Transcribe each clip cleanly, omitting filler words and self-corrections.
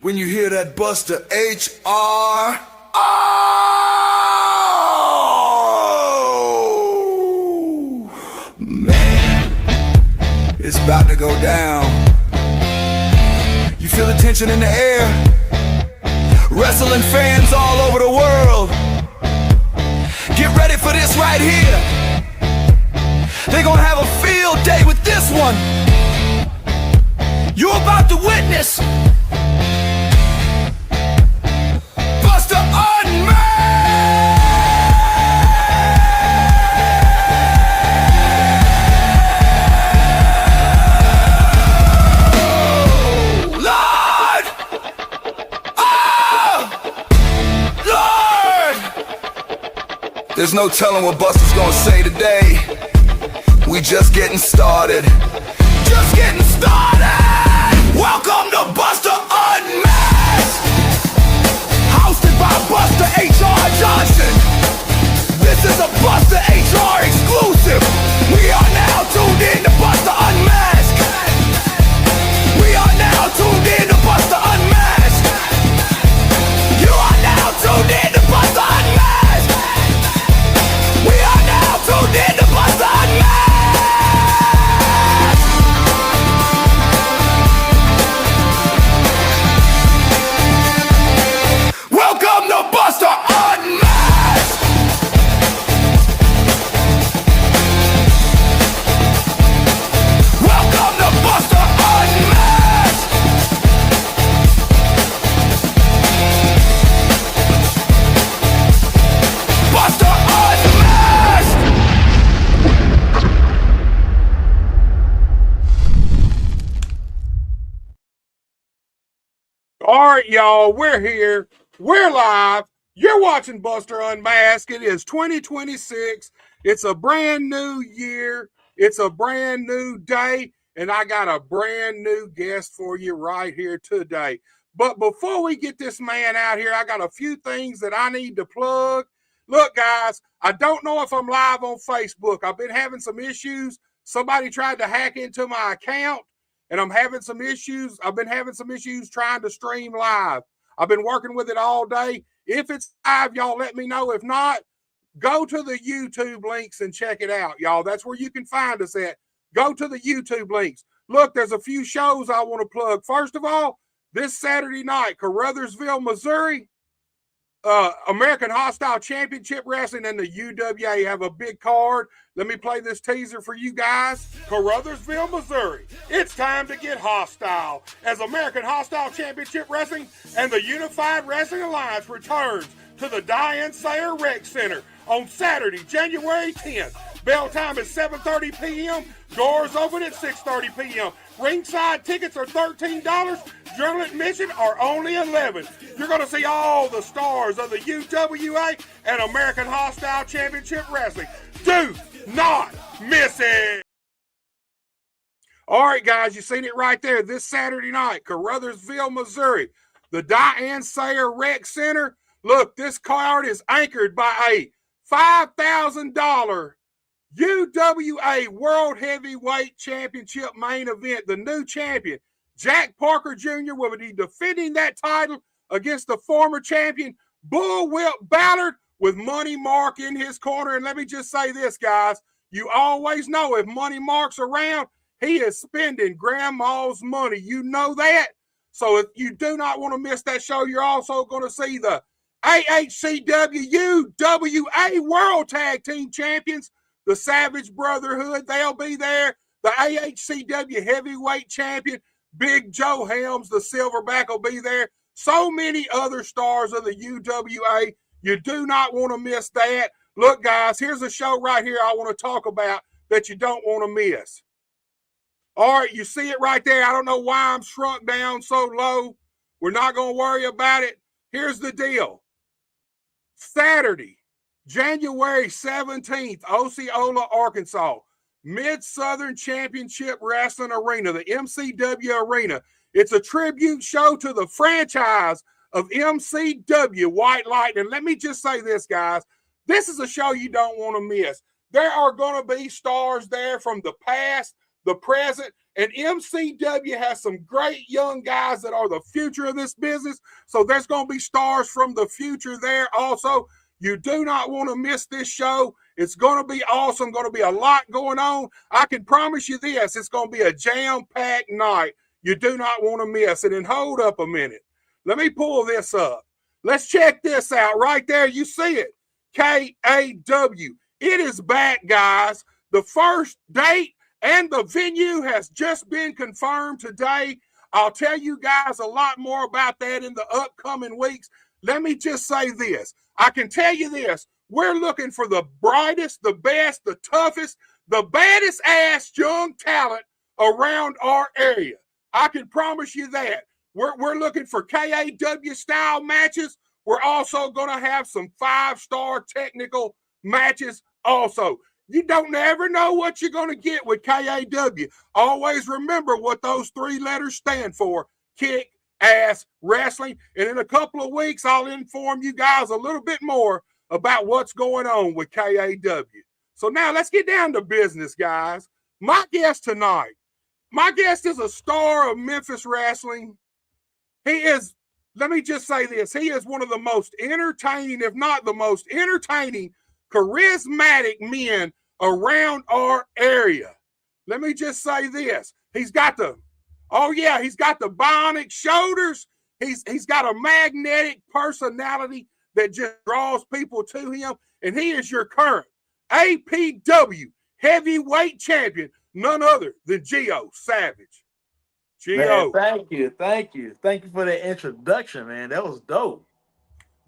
When you hear that Buster H.R. Oh, man, it's about to go down. You feel the tension in the air. Wrestling fans all over the world, get ready for this right here. They're gonna have a field day with this one. You're about to witness Buster Unmasked! Oh, Lord! Oh, Lord! There's no telling what Buster's gonna say today. We just getting started. Just getting started! Welcome to Buster Unmasked! Hosted by Buster H.R. Johnson. This is a Buster H.R. exclusive. We are now tuned in to Buster Unmasked. We are now tuned in to Buster Unmasked. You are now tuned in to Buster Unmasked. We are now tuned in to Buster Unmasked. Welcome to Buster Unmasked! Welcome to Buster Unmasked! Buster Unmasked! All right, y'all, we're here. We're live. You're watching Buster Unmasked. It is 2026. It's a brand new year. It's a brand new day. And I got a brand new guest for you right here today. But before we get this man out here, I got a few things that I need to plug. Look, guys, I don't know if I'm live on Facebook. I've been having some issues. Somebody tried to hack into my account, and I'm having some issues. I've been having some issues trying to stream live. I've been working with it all day. If it's live, y'all let me know. If not, go to the YouTube links and check it out, y'all. That's where you can find us at. Go to the YouTube links. Look, there's a few shows I want to plug. First of all, this Saturday night, Caruthersville, Missouri, American Hostile Championship Wrestling and the UWA have a big card. Let me play this teaser for you guys. Caruthersville, Missouri. It's time to get hostile as American Hostile Championship Wrestling and the Unified Wrestling Alliance returns to the Diane Sayer Rec Center on Saturday, January 10th. Bell time is 7:30 p.m. Doors open at 6:30 p.m. Ringside tickets are $13. General admission are only $11. You're going to see all the stars of the UWA and American Hostile Championship Wrestling. Do not miss it. All right, guys, you seen it right there. This Saturday night, Caruthersville, Missouri, the Diane Sayer Rec Center. Look, this card is anchored by a $5,000 UWA World Heavyweight Championship main event. The new champion, Jack Parker Jr., will be defending that title against the former champion, Bullwhip Ballard, with Money Mark in his corner. And let me just say this, guys. You always know if Money Mark's around, he is spending grandma's money. You know that. So if you do not want to miss that show, you're also going to see the AHCW UWA World Tag Team Champions, the Savage Brotherhood. They'll be there. The AHCW Heavyweight Champion, Big Joe Helms, the Silverback, will be there. So many other stars of the UWA. You do not want to miss that. Look, guys, here's a show right here I want to talk about that you don't want to miss. All right, you see it right there. I don't know why I'm shrunk down so low. We're not going to worry about it. Here's the deal. Saturday, January 17th, Osceola, Arkansas, Mid-Southern Championship Wrestling Arena, the MCW Arena. It's a tribute show to the franchise of MCW White Lightning. Let me just say this, guys. This is a show you don't want to miss. There are going to be stars there from the past, the present, and MCW has some great young guys that are the future of this business. So there's going to be stars from the future there also. You do not want to miss this show. It's going to be awesome. Going to be a lot going on. I can promise you this. It's going to be a jam-packed night. You do not want to miss it. And hold up a minute. Let me pull this up. Let's check this out right there. You see it. KAW. It is back, guys. The first date and the venue has just been confirmed today. I'll tell you guys a lot more about that in the upcoming weeks. Let me just say this. I can tell you this. We're looking for the brightest, the best, the toughest, the baddest ass young talent around our area. I can promise you that. We're looking for KAW style matches. We're also going to have some 5-star technical matches also. You don't ever know what you're going to get with KAW. Always remember what those 3 letters stand for: kick ass wrestling. And in a couple of weeks, I'll inform you guys a little bit more about what's going on with KAW. So now let's get down to business, guys. My guest tonight, my guest is a star of Memphis wrestling. He is, let me just say this, he is one of the most entertaining, if not the most entertaining, charismatic men around our area. Let me just say this. He's got the bionic shoulders. He's got a magnetic personality that just draws people to him. And he is your current APW heavyweight champion, none other than Gio Savage. Gio. Man, thank you for that introduction, man. That was dope.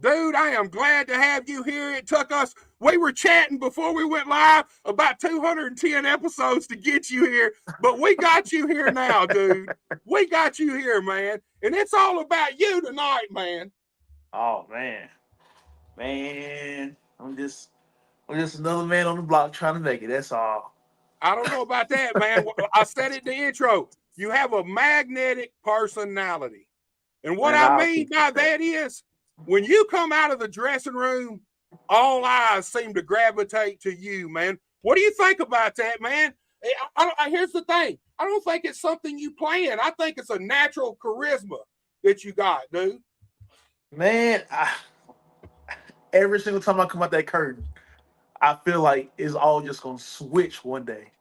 Dude, I am glad to have you here. It took us, we were chatting before we went live about 210 episodes to get you here, but we got you here now, dude. We got you here, man. And it's all about you tonight, man. Oh, man. I'm just another man on the block trying to make it. That's all. I don't know about that, man. I said it in the intro. You have a magnetic personality. And what I mean by that is, when you come out of the dressing room, all eyes seem to gravitate to you, man. What do you think about that, man? Here's the thing. I don't think it's something you plan. I think it's a natural charisma that you got, dude. Man, every single time I come out that curtain, I feel like it's all just going to switch one day.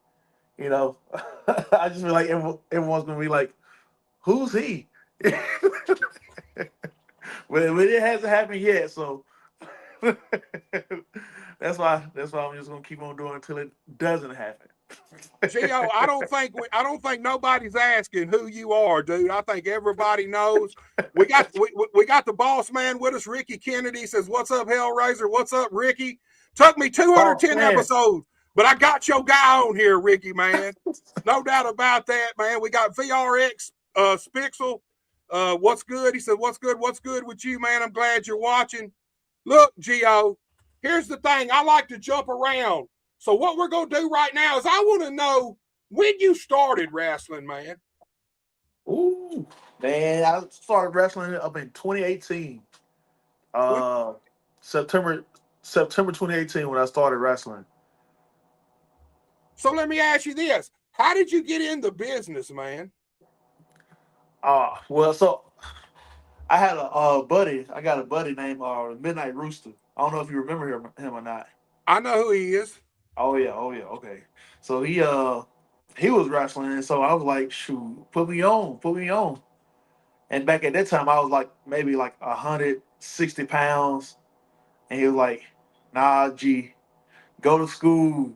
You know, I just feel like everyone's going to be like, who's he? But it hasn't happened yet, so that's why I'm just gonna keep on doing until it doesn't happen. Gio, I don't think nobody's asking who you are, dude. I think everybody knows. We got the boss man with us, Ricky Kennedy. Says, "What's up, Hellraiser? What's up, Ricky?" Took me 210 episodes, but I got your guy on here, Ricky, man. No doubt about that, man. We got VRX Spixel. What's good? He said, what's good with you, man? I'm glad you're watching. Look, Gio, here's the thing. I like to jump around. So what we're going to do right now is I want to know when you started wrestling, man. Ooh, man, I started wrestling up in 2018. September 2018 when I started wrestling. So let me ask you this. How did you get in the business, man? Well, so I had a buddy. I got a buddy named Midnight Rooster. I don't know if you remember him or not. I know who he is. Oh yeah, okay. So he was wrestling, and so I was like, shoot, put me on. And back at that time, I was like maybe like 160 pounds, and he was like, nah, G, go to school,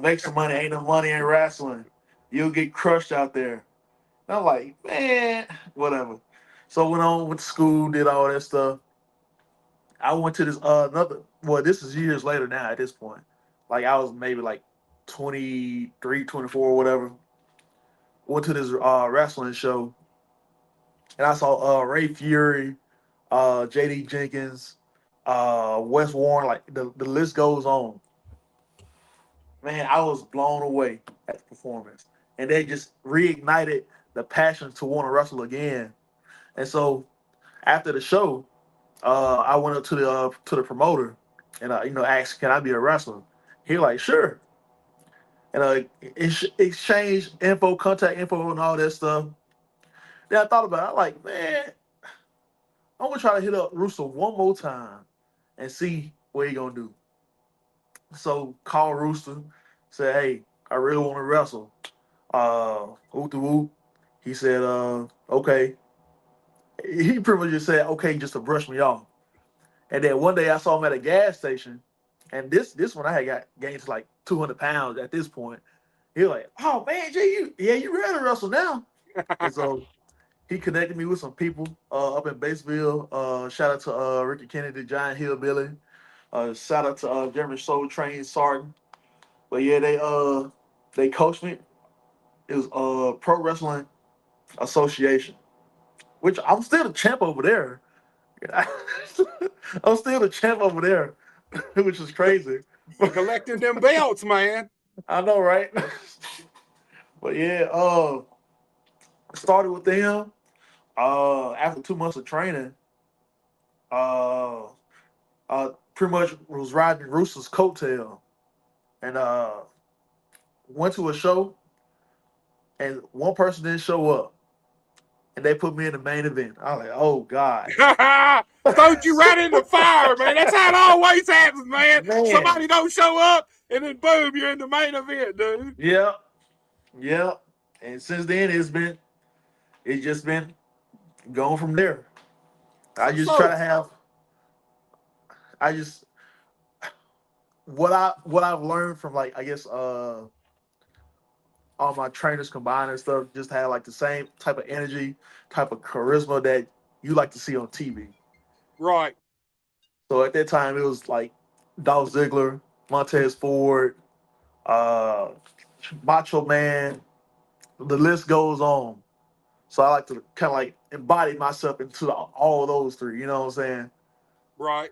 make some money. Ain't no money in wrestling. You'll get crushed out there. And I'm like, man, whatever. So went to school, did all that stuff. I went to this this is years later now at this point. Like I was maybe like 23, 24, whatever. Went to this wrestling show, and I saw Ray Fury, JD Jenkins, Wes Warren, like the list goes on. Man, I was blown away at the performance. And they just reignited the passion to want to wrestle again. And so after the show, I went up to the promoter and asked, "Can I be a wrestler?" He like, "Sure." and exchange info, contact info, and all that stuff. Then I thought about it. I'm like, man, I'm gonna try to hit up Rooster one more time and see what he gonna do. So call Rooster, say, hey, I really want to wrestle. Whoop the whoop. He said, okay. He pretty much just said, okay, just to brush me off. And then one day I saw him at a gas station, and this one I had got gained to like 200 pounds at this point. He was like, oh man, Jay, you ready to wrestle now? And so he connected me with some people up in Batesville. Shout out to Ricky Kennedy, Giant Hillbilly. Shout out to Jeremy Soul Train Sarton. But yeah, they coached me. It was Pro Wrestling Association, which I'm still the champ over there. I'm still the champ over there, which is crazy. You collecting them belts, man. I know, right? But yeah, started with them. After 2 months of training, pretty much was riding Rooster's coattail, and went to a show, and one person didn't show up, and they put me in the main event. I was like, oh God. Throwed you right in the fire, man. That's how it always happens, man. Somebody don't show up, and then boom, you're in the main event, dude. Yeah. And since then, it's just been going from there. I just try to have. What I've learned from, like, I guess all my trainers combined and stuff, just have like the same type of energy, type of charisma that you like to see on TV. Right. So at that time, it was like Dolph Ziggler, Montez Ford, Macho Man. The list goes on. So I like to kind of like embody myself into all of those three. You know what I'm saying? Right.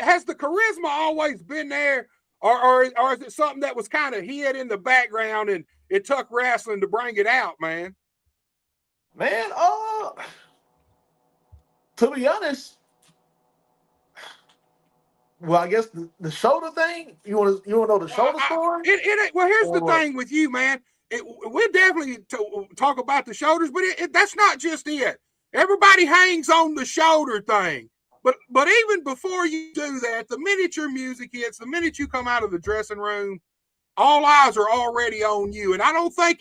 Has the charisma always been there, or is it something that was kind of hid in the background and it took wrestling to bring it out, man? Man, to be honest, well, I guess the shoulder thing. You want to know the shoulder story? Well, here's the thing with you, man. We'll definitely talk about the shoulders, but that's not just it. Everybody hangs on the shoulder thing. But even before you do that, the minute your music hits, the minute you come out of the dressing room, all eyes are already on you. And I don't think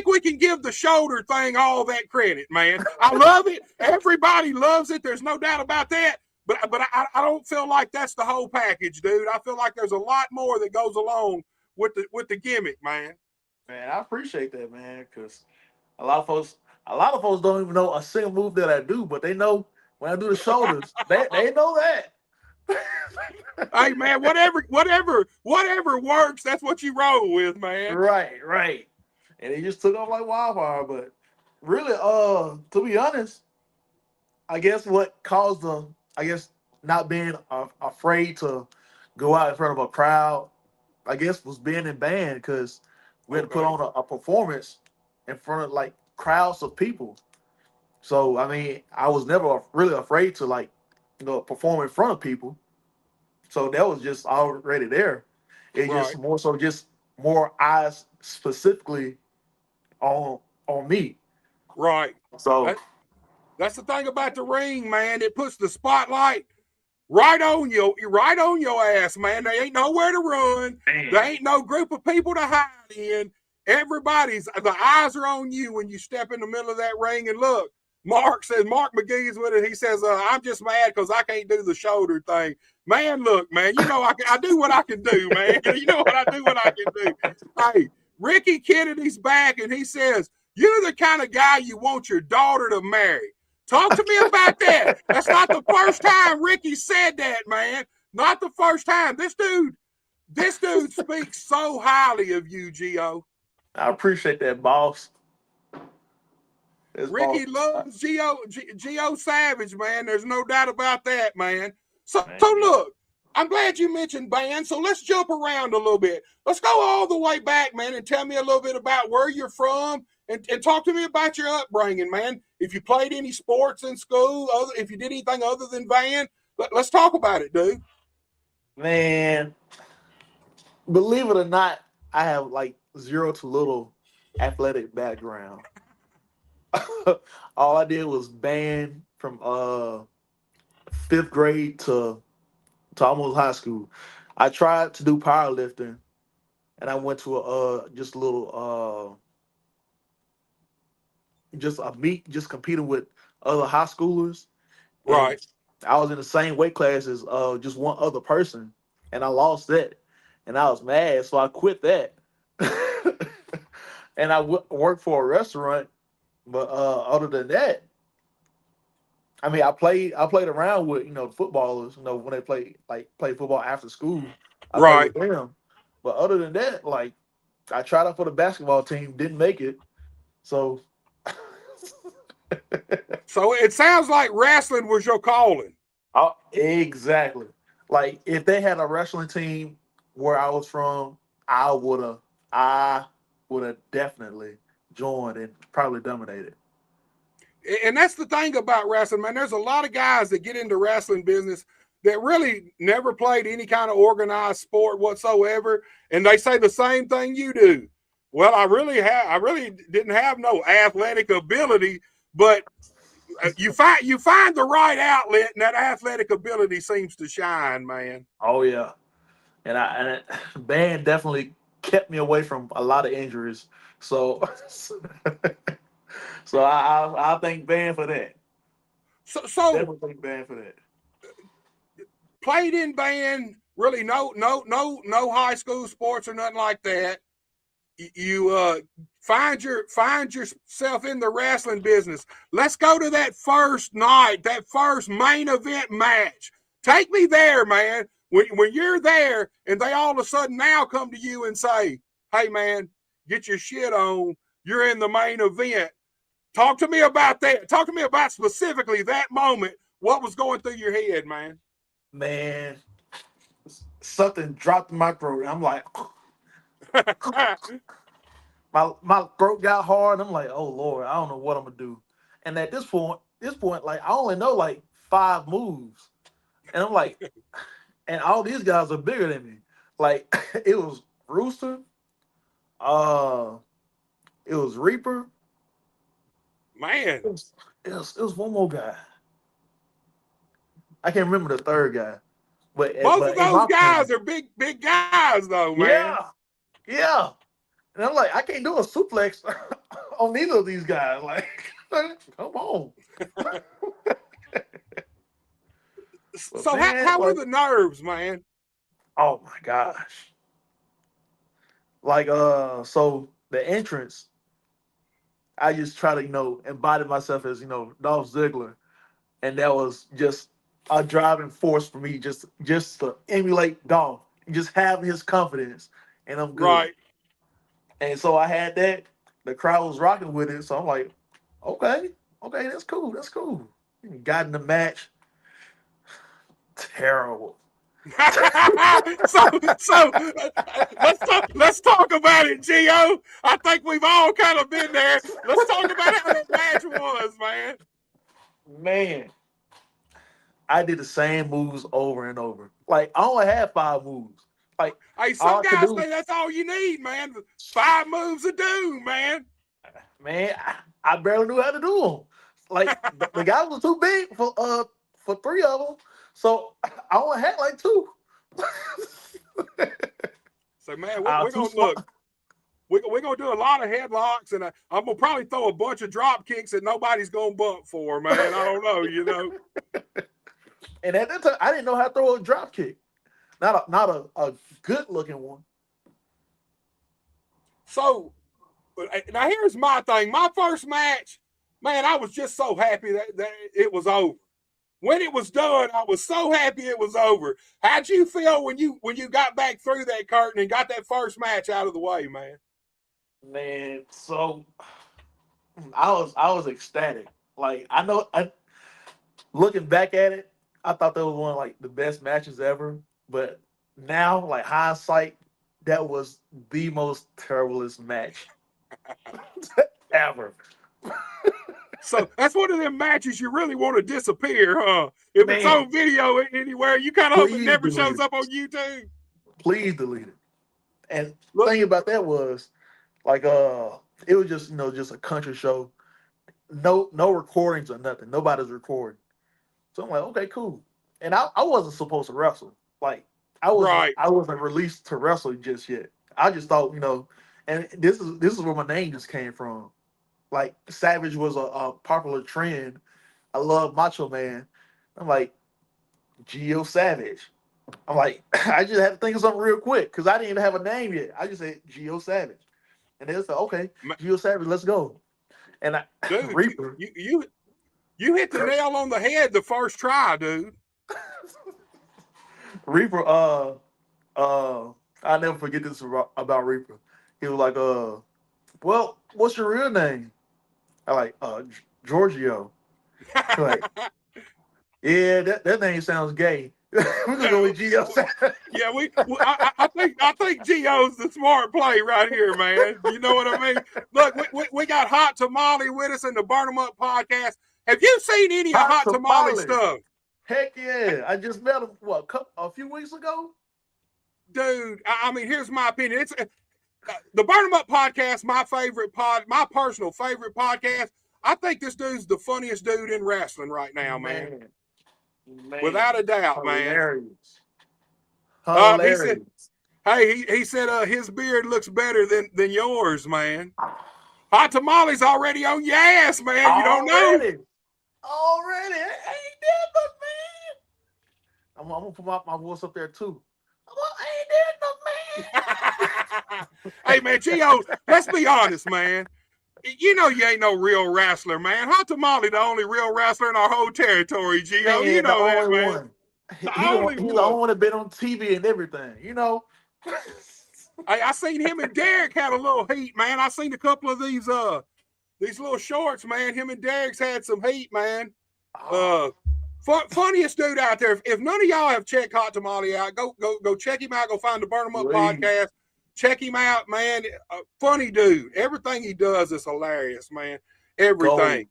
we can give the shoulder thing all that credit, man. I love it. Everybody loves it. There's no doubt about that. But I don't feel like that's the whole package, dude. I feel like there's a lot more that goes along with the gimmick, man. Man, I appreciate that, man, because a lot of folks don't even know a single move that I do, but they know when I do the shoulders. they know that. Hey, man, whatever works, that's what you roll with, man. Right. And it just took off like wildfire. But really, to be honest, I guess what caused not being afraid to go out in front of a crowd, I guess, was being in band, because we had to put on a performance in front of like crowds of people. So I mean, I was never really afraid to, like, perform in front of people. So that was just already there. It just more so just more eyes specifically on me. Right. So that's the thing about the ring, man. It puts the spotlight right on your ass, man. There ain't nowhere to run. Man. There ain't no group of people to hide in. The eyes are on you when you step in the middle of that ring. And look, Mark McGee's with it. He says, I'm just mad because I can't do the shoulder thing. Man, look, man, you know I do what I can do, man. You know what I do what I can do. Hey, Ricky Kennedy's back, and he says, you're the kind of guy you want your daughter to marry. Talk to me about that. That's not the first time Ricky said that, man. Not the first time. This dude speaks so highly of you, Gio. I appreciate that, boss. Ricky loves Gio Savage, man. There's no doubt about that, man. So look, I'm glad you mentioned band. So let's jump around a little bit. Let's go all the way back, man, and tell me a little bit about where you're from, and talk to me about your upbringing, man. If you played any sports in school, if you did anything other than band, let's talk about it, dude. Man, believe it or not, I have like zero to little athletic background. All I did was band from fifth grade to almost high school. I tried to do powerlifting, and I went to a just a little just a meet, just competing with other high schoolers, and Right. I was in the same weight class as just one other person, and I lost that, and I was mad, so I quit that, and I worked for a restaurant. But other than that, I mean, I played around with footballers. When they play football after school, I played Right. with them. But other than that, like I tried out for the basketball team, didn't make it. So So it sounds like wrestling was your calling. exactly. Like if they had a wrestling team where I was from, I would have I would have definitely joined and probably dominated. And that's the thing about wrestling, man. There's a lot of guys that get into wrestling business that really never played any kind of organized sport whatsoever, and they say the same thing you do. Well, I really didn't have no athletic ability, but you find the right outlet, and that athletic ability seems to shine, man. Oh yeah. Band definitely kept me away from a lot of injuries. So so I thank Band for that. So Definitely thank Band for that. played in band, really no high school sports or nothing like that. You find yourself in the wrestling business. Let's go to that first night, that first main event match. Take me there, man. When you're there and they all of a sudden now come to you and say, hey man, get your shit on, you're in the main event. Talk to me about that. Talk to me about specifically that moment. What was going through your head, man? Man, something dropped in my throat. I'm like, my throat got hard. I'm like, oh Lord, I don't know what I'm gonna do. And at this point, like I only know like 5 moves. And I'm like, and all these guys are bigger than me. Like it was Rooster, uh, it was Reaper, Man, it was one more guy. I can't remember the third guy. But both of but in those my guys opinion, are big guys, though, man. yeah, yeah. And I'm like, I can't do a suplex on neither of these guys. Like, come on. But So man, how were like, the nerves, man? oh my gosh. Like, so the entrance, I just try to, embody myself as, Dolph Ziggler. And that was just a driving force for me, just to emulate Dolph, just have his confidence, and I'm good. Right. And so I had that. The crowd was rocking with it. So I'm like, okay, okay, that's cool. That's cool. Got in the match. Terrible. so let's talk about it, Gio. I think we've all kind of been there. Let's talk about how that match was, man. Man, I did the same moves over and over. Like I only had 5 moves. Like Hey, all some I could guys do, think that's all you need, man. 5 moves of doom, man. man, I barely knew how to do them. Like the guy was too big for 3 of them, so I only had like 2. So, man, I was we're too gonna small. look. We're gonna do a lot of headlocks, and I'm gonna probably throw a bunch of drop kicks that nobody's gonna bump for, man. I don't know. And at that time, I didn't know how to throw a drop kick. Not a good looking one. So now here's my thing. My first match, man, I was just so happy that it was over. When it was done, I was so happy it was over. How'd you feel when you got back through that curtain and got that first match out of the way, man? Man, so I was ecstatic. Like looking back at it, I thought that was one of like the best matches ever. But now, like hindsight, that was the most terriblest match ever. So that's one of them matches you really want to disappear, huh? If it's Man, on video anywhere, you kind of hope it please never delete shows it. up on YouTube. Please delete it. And Look, thing about that was like it was just just a country show. No recordings or nothing. Nobody's recording. So I'm like, okay, cool. And I wasn't supposed to wrestle. Like right. I wasn't released to wrestle just yet. I just thought, and this is where my name just came from. Like Savage was a popular trend. I love Macho Man. I'm like, Geo Savage. I'm like, I just had to think of something real quick because I didn't even have a name yet. I just said Geo Savage. And they said, okay, Geo Savage, let's go. And Dude, Reaper. you hit the nail on the head the first try, dude. Reaper, I'll never forget this about Reaper. He was like, well, what's your real name? I like, Giorgio. Like, yeah, that name sounds gay. We're gonna go with Gio. Yeah, I think Gio's the smart play right here, man. You know what I mean? Look, we got Hot Tamale with us in the Burn 'em Up podcast. Have you seen any of Hot Tamale stuff? Heck yeah! I just met him a few weeks ago. Dude, I mean, here's my opinion. It's the Burn 'em Up podcast, my personal favorite podcast. I think this dude's the funniest dude in wrestling right now, man. Without a doubt, hilarious. Man. Hilarious. He said his beard looks better than yours, man. Hot Tamale's already on your ass, man. You don't know. Already. Ain't that the man? I'm gonna put my voice up there too. Ain't that the man? Hey, man, Gio, let's be honest, man. You know you ain't no real wrestler, man. Hot Tamale the only real wrestler in our whole territory, Gio. Man, you know that, man. One. He's the only one that been on TV and everything, I seen him and Derek had a little heat, man. I seen a couple of these little shorts, man. Him and Derek's had some heat, man. Funniest dude out there. If none of y'all have checked Hot Tamale out, go check him out. Go find the Burn 'em Up podcast. Check him out, man. Funny dude. Everything he does is hilarious, man. Everything.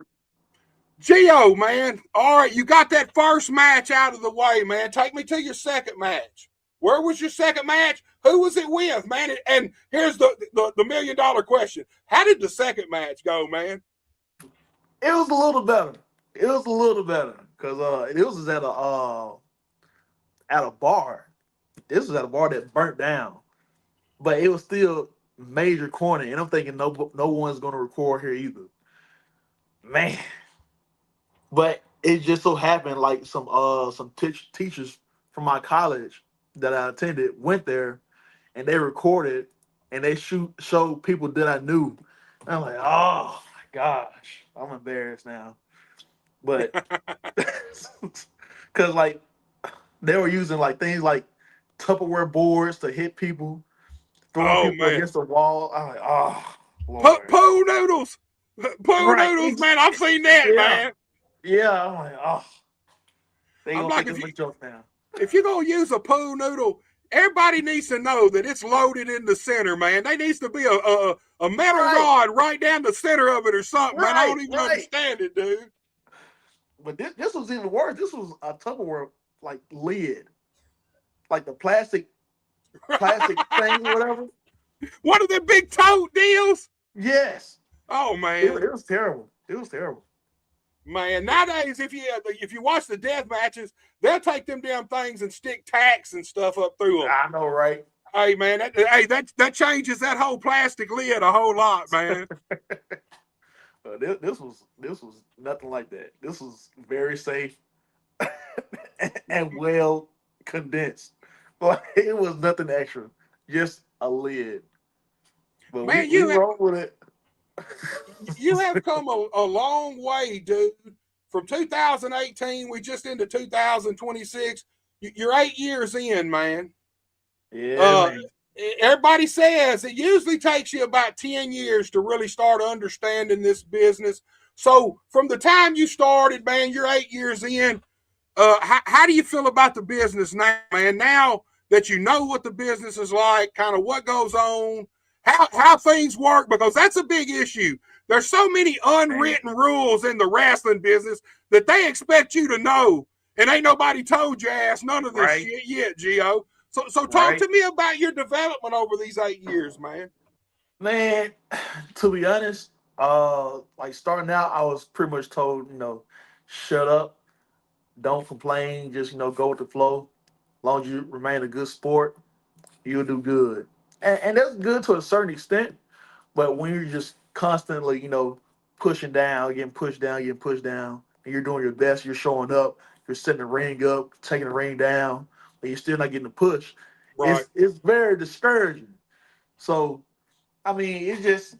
Gio, man. All right, you got that first match out of the way, man. Take me to your second match. Where was your second match? Who was it with, man? And here's the $1 million question. How did the second match go, man? It was a little better. Because it was at a bar. This was at a bar that burnt down. But it was still major corner, and I'm thinking no one's gonna record here either. Man. But it just so happened like some teachers from my college that I attended went there and they recorded and they showed people that I knew. And I'm like, oh my gosh, I'm embarrassed now. But because like they were using like things like Tupperware boards to hit people. Throwing people against the wall. I'm like, oh, Lord. Poo noodles. Noodles, man. I've seen that, man. Yeah, I'm like, oh. They gonna think it's a joke now. If you're going to use a poo noodle, everybody needs to know that it's loaded in the center, man. There needs to be a metal rod right down the center of it or something, man. I don't even understand it, dude. But this was even worse. This was a Tupperware, like, lid. Like the plastic thing or whatever. One of the big tote deals? Yes. Oh, man. It was terrible. Man, nowadays, if you watch the death matches, they'll take them damn things and stick tacks and stuff up through them. I know, right? Hey, man, that changes that whole plastic lid a whole lot, man. This was nothing like that. This was very safe and well condensed. Like, it was nothing extra, just a lid. But man, we roll with it. You have come a long way, dude. From 2018, we just into 2026. You're 8 years in, man. Yeah. Man. Everybody says it usually takes you about 10 years to really start understanding this business. So from the time you started, man, you're 8 years in. How do you feel about the business now, man? Now that you know what the business is like, kind of what goes on, how things work, because that's a big issue. There's so many unwritten rules in the wrestling business that they expect you to know, and ain't nobody told your ass none of this shit yet, Gio. So talk right? to me about your development over these 8 years, man. Man, to be honest, like starting out, I was pretty much told, shut up, don't complain, just go with the flow. As long as you remain a good sport, you'll do good. And that's good to a certain extent. But when you're just constantly, pushing down, getting pushed down, getting pushed down, and you're doing your best, you're showing up, you're setting the ring up, taking the ring down, but you're still not getting the push. Right. It's very discouraging. So I mean, it's just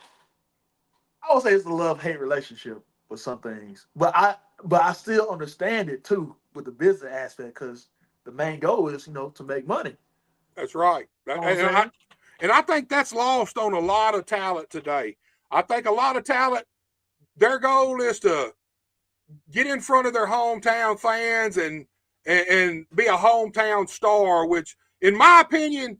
I would say it's a love hate relationship with some things, but I still understand it too with the business aspect because the main goal is to make money. That's right. You know what I'm saying? And I think that's lost on a lot of talent today. I think a lot of talent, their goal is to get in front of their hometown fans and be a hometown star, which, in my opinion,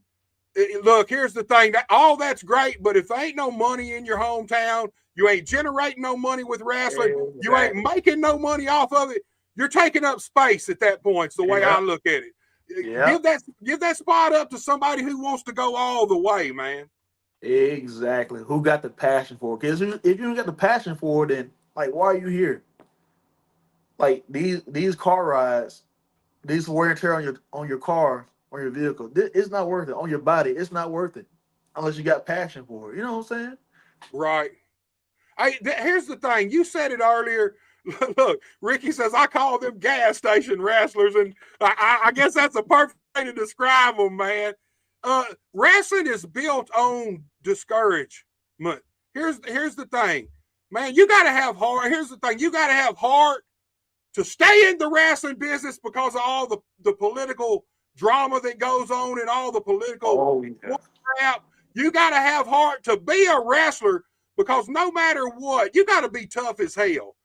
look, here's the thing. All that's great, but if there ain't no money in your hometown, you ain't generating no money with wrestling, you ain't Exactly. making no money off of it, you're taking up space at that point. It's the way I Yeah. look at it. Yeah. Give that spot up to somebody who wants to go all the way, man. Exactly. Who got the passion for it? Because if you don't got the passion for it, then like, why are you here? Like these car rides, these wear and tear on your car, on your vehicle, it's not worth it. On your body, it's not worth it unless you got passion for it. You know what I'm saying? Right. Here's the thing. You said it earlier. Look, Ricky says I call them gas station wrestlers, and I guess that's a perfect way to describe them, man. Wrestling is built on discouragement. Here's the thing, man. You got to have heart. Here's the thing. You got to have heart to stay in the wrestling business because of all the political drama that goes on and all the political Oh yeah. crap. You got to have heart to be a wrestler because no matter what, you got to be tough as hell.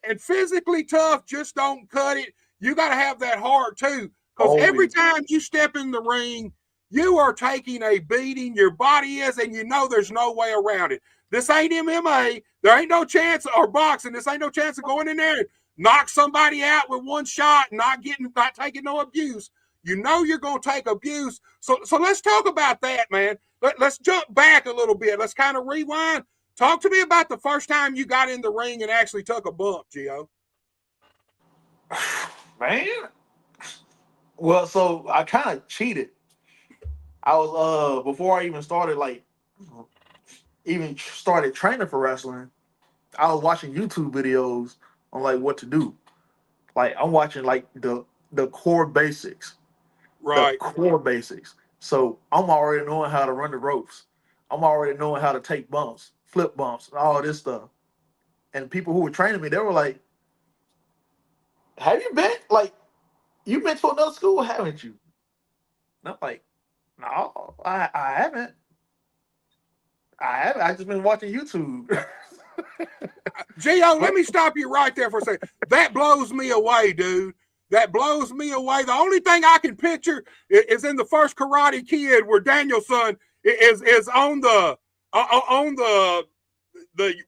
And physically tough just don't cut it. You got to have that heart too because Oh every yeah. time you step in the ring, you are taking a beating. Your body is, and you know there's no way around it. This ain't MMA. There ain't no chance, or boxing. This ain't no chance of going in there and knock somebody out with one shot, not taking no abuse. You know you're going to take abuse. So let's talk about that, man. Let's jump back a little bit. Let's kind of rewind. Talk to me about the first time you got in the ring and actually took a bump, Gio. Man. Well, so I kind of cheated. I was before I even started even started training for wrestling. I was watching YouTube videos on like what to do. Like I'm watching like the core basics, the Right. core basics. So I'm already knowing how to run the ropes. I'm already knowing how to take bumps, flip bumps, and all this stuff. And people who were training me, they were like, "Have you been like you've been to another school, haven't you?" And I'm like, "No, I haven't. I haven't. I just been watching YouTube." Gio, let But me stop you right there for a second. That blows me away, dude. That blows me away. The only thing I can picture is in the first Karate Kid where Danielson is on the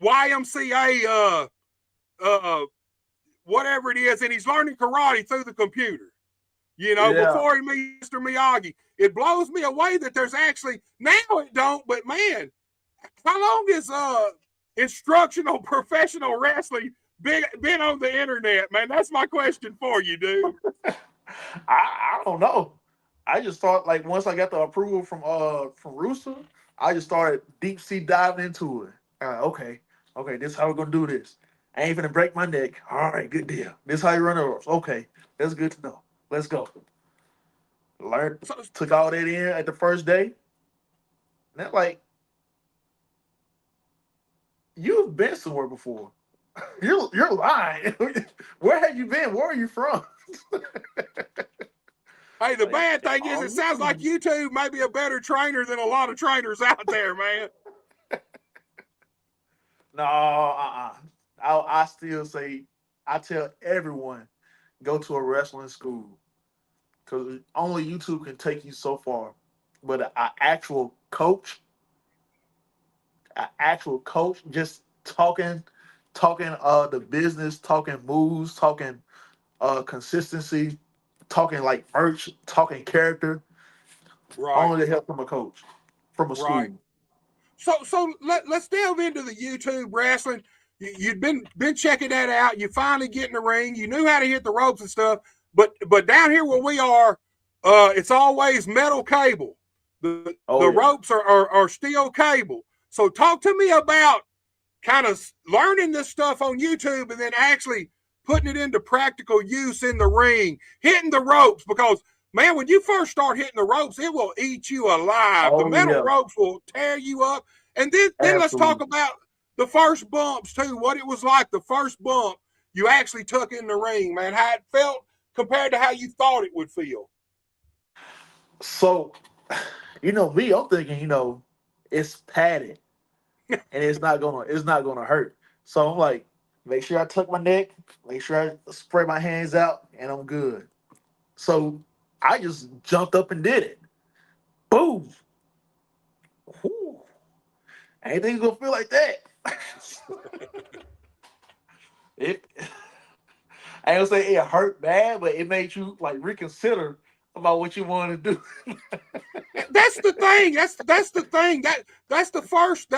YMCA whatever it is, and he's learning karate through the computer. yeah. Before he meets Mr. Miyagi. It blows me away that there's actually now it don't, but man, how long is instructional professional wrestling been on the internet, man? That's my question for you, dude. I don't know. I just thought like once I got the approval from Rooster, I just started deep sea diving into it. Okay, okay, this is how we're gonna do this. I ain't gonna break my neck. All right, good deal. This is how you run the ropes. Okay, that's good to know. Let's go. Learned, So, took all that in at the first day. And they're like, you've been somewhere before. You're lying. Where have you been? Where are you from? hey, the Like, bad thing is, oh, it sounds like you two may be a better trainer than a lot of trainers out there, man. no, I still say I tell everyone go to a wrestling school because only YouTube can take you so far. But an actual coach, just talking the business, talking moves, talking consistency, talking like merch, talking character. Right. Only the help from a coach, from a Right. school. So let's delve into the YouTube wrestling. You'd been checking that out. You finally get in the ring. You knew how to hit the ropes and stuff. But down here where we are, it's always metal cable. The Oh the yeah. ropes are steel cable. So talk to me about kind of learning this stuff on YouTube and then actually putting it into practical use in the ring, hitting the ropes, because man, when you first start hitting the ropes, it will eat you alive. The Oh metal yeah. ropes will tear you up. And then let's talk Absolutely. about the first bumps too, what it was like the first bump you actually took in the ring, man, how it felt compared to how you thought it would feel. So, me, I'm thinking, it's padded and it's not gonna hurt. So I'm like, make sure I tuck my neck, make sure I spray my hands out, and I'm good. So I just jumped up and did it. Boom. Whew. Anything's gonna feel like that. it I ain't gonna say it hurt bad, but it made you like reconsider about what you want to do. That's the thing. That's the thing. That is the first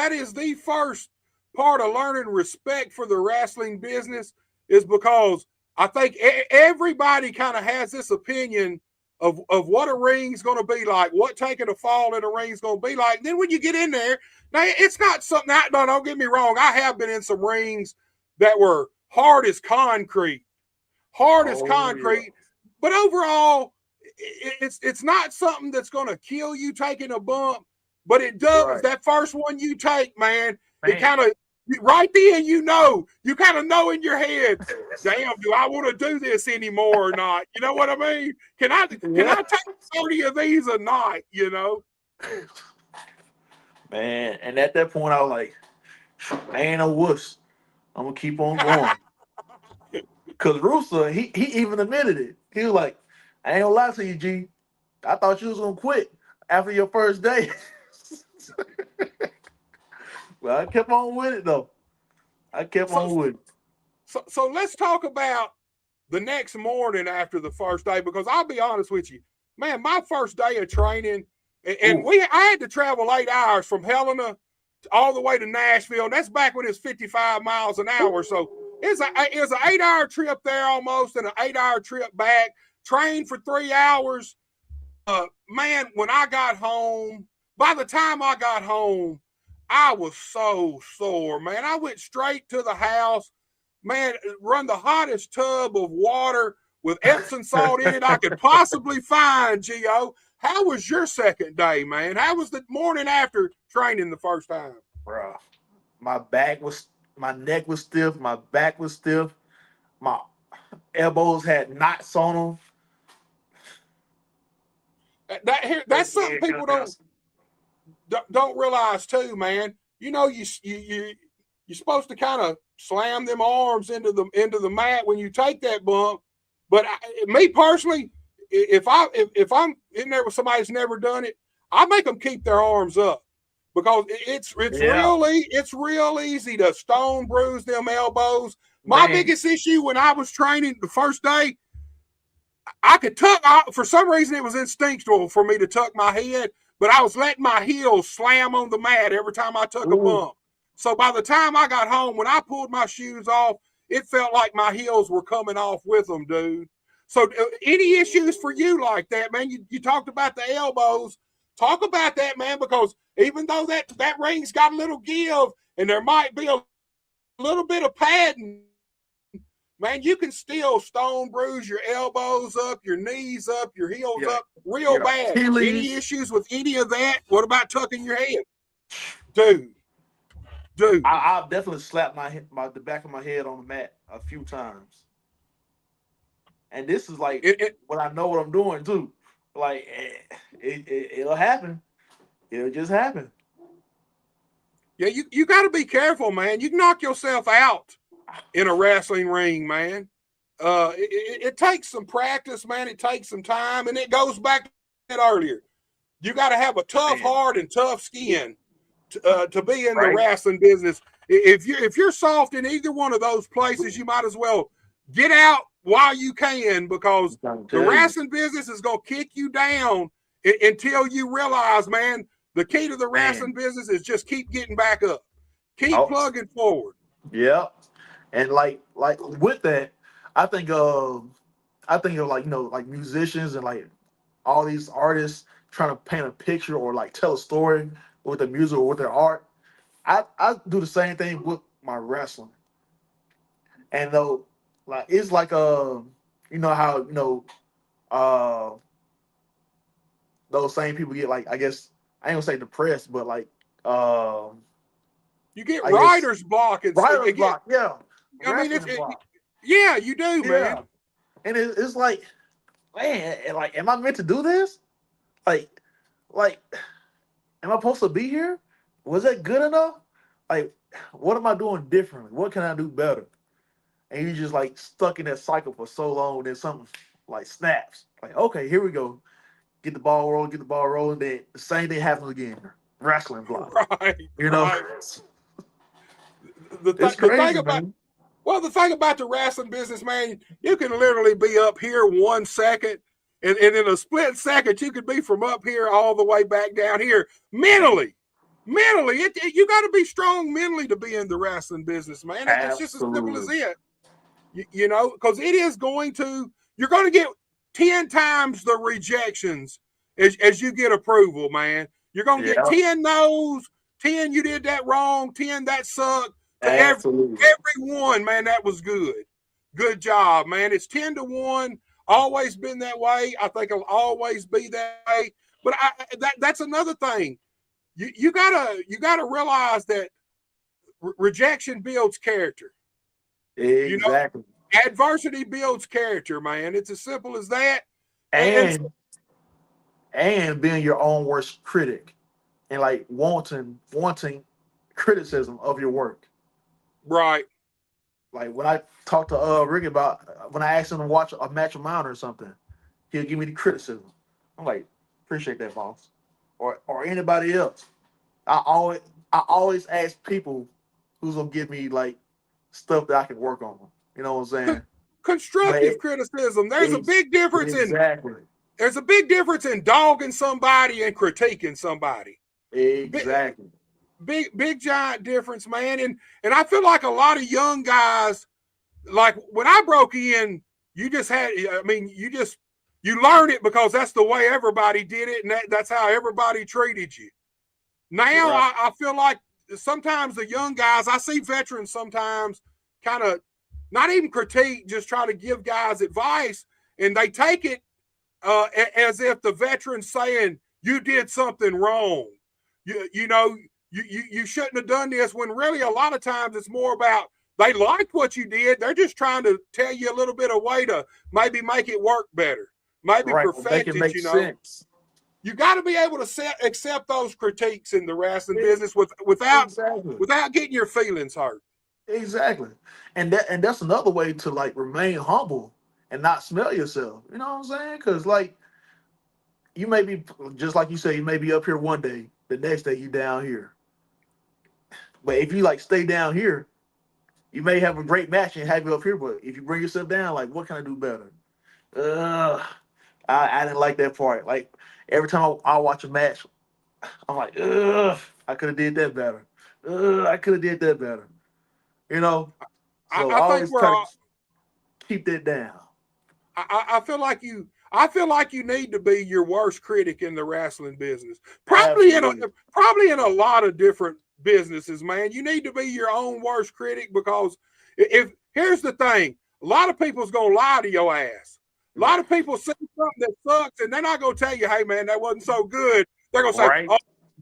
part of learning respect for the wrestling business, is because I think everybody kind of has this opinion of what a ring's going to be like, what taking a fall in a ring's going to be like. And then when you get in there, now it's not something that, no, don't get me wrong. I have been in some rings that were hard as concrete, hard as Oh yeah. concrete. But overall, it's not something that's going to kill you taking a bump, but it does. Right. That first one you take, man, it Man. kind of right then you kind of know in your head, damn, do I want to do this anymore or not? You know what I mean? Can I Yeah. take 30 of these a night? Man. And at that point I was like, I ain't no wuss. I'm gonna keep on going. Cause Rusa, he even admitted it. He was like, I ain't gonna lie to you, G. I thought you was gonna quit after your first day. Well, I kept on with it though. I kept So on with it. so let's talk about the next morning after the first day, because I'll be honest with you, man, my first day of training, and Ooh. I had to travel 8 hours from Helena all the way to Nashville. And that's back when it's 55 miles an hour. So it was an 8 hour trip there almost, and an 8 hour trip back. Trained for 3 hours. Man, when I got home, by the time I got home, I was so sore, man. I went straight to the house, man, run the hottest tub of water with Epsom salt in it I could possibly find, Gio. How was your second day, man? How was the morning after training the first time? Bruh. My neck was stiff, my back was stiff, my elbows had knots on them. That's something people don't realize too, man. You're supposed to kind of slam them arms into the mat when you take that bump. But me personally, if I'm in there with somebody who's never done it, I make them keep their arms up, because it's Yeah. real easy to stone bruise them elbows. My Man. biggest issue when I was training the first day, I could tuck. For some reason, it was instinctual for me to tuck my head, but I was letting my heels slam on the mat every time I took a Ooh. bump. So by the time I got home, when I pulled my shoes off, it felt like my heels were coming off with them, dude. So any issues for you like that, man? You talked about the elbows. Talk about that, man, because even though that ring's got a little give and there might be a little bit of padding, man, you can still stone bruise your elbows up, your knees up, your heels Yeah. up real bad. Any Achilles. issues with any of that? What about tucking your head? Dude. I've definitely slapped the back of my head on the mat a few times. And this is like when I know what I'm doing too. Like it'll happen. It'll just happen. Yeah, you got to be careful, man. You can knock yourself out in a wrestling ring, man. It takes some practice, man. It takes some time, and it goes back to that earlier. You got to have a tough heart and tough skin to be in the wrestling business. If you're soft in either one of those places, you might as well get out while you can, because the wrestling business is going to kick you down until you realize, man, the key to the wrestling Man. business is just keep getting back up, keep Oh, plugging forward. yeah. And like with that, I think I think of like, like musicians and like all these artists trying to paint a picture or like tell a story with their music or with their art. I do the same thing with my wrestling. And though like it's like you know how uh those same people get like, I guess I ain't gonna say depressed, but like You get I guess writer's block and writer's again. block, yeah. I mean, Wrestling block. yeah, you do, Yeah. man. And it's like, man, and like, am I meant to do this? Like, like, am I supposed to be here? Was that good enough? Like, what am I doing differently? What can I do better? And you just like stuck in that cycle for so long, then something like snaps. Like, okay, here we go. Get the ball rolling, get the ball rolling. Then the same thing happens again. Wrestling block. Right, You know, right. it's The thing crazy, about man. Well, the thing about the wrestling business, man, you can literally be up here 1 second, and in a split second, you could be from up here all the way back down here mentally. Mentally, you got to be strong mentally to be in the wrestling business, man. It's just as simple as Absolutely. it. You know, because you're going to get 10 times the rejections as you get approval, man. You're going to get Yeah, 10 no's, 10 you did that wrong, 10 that sucked. To absolutely. everyone, man, that was good. Good job, man. It's 10-1. Always been that way. I think it'll always be that way. But that's another thing. You gotta realize that rejection builds character. You know, Exactly. adversity builds character, man. It's as simple as that. And And being your own worst critic and like wanting criticism of your work. right. Like when I talked to Rick about when I asked him to watch a match of mine or something, he'll give me the criticism. I'm like, appreciate that, boss, or anybody else. I always ask people who's gonna give me like stuff that I can work on. You know what I'm saying? But Constructive criticism. it's exactly, There's a big difference in dogging somebody and critiquing somebody. exactly Big giant difference, man. And I feel like a lot of young guys, like when I broke in, you learn it because that's the way everybody did it, and that's how everybody treated you. Now right. I feel like sometimes the young guys, I see veterans sometimes kind of not even critique, just try to give guys advice, and they take it as if the veteran's saying you did something wrong. You know, you shouldn't have done this, when really a lot of times it's more about they liked what you did. They're just trying to tell you a little bit of way to maybe make it work better, maybe Right. Make perfect it it, make you know. sense. You got to be able to accept those critiques in the wrestling business Exactly. without getting your feelings hurt. Exactly. And that's another way to like remain humble and not smell yourself. You know what I'm saying? Because like you may be, just like you say, you may be up here one day, the next day you down here. But if you like stay down here, you may have a great match and have you up here. But if you bring yourself down, like what can I do better? Uh, I didn't like that part. Like every time I watch a match, I'm like, I could have did that better. I could have did that better. You know. So I I think always we're try to all, keep that down. I feel like you need to be your worst critic in the wrestling business. Absolutely. Probably in a lot of different businesses, man. You need to be your own worst critic, because if here's the thing, a lot of people's gonna lie to your ass. A lot of people see something that sucks, and they're not gonna tell you, "Hey, man, that wasn't so good." They're gonna say, Right. "Oh,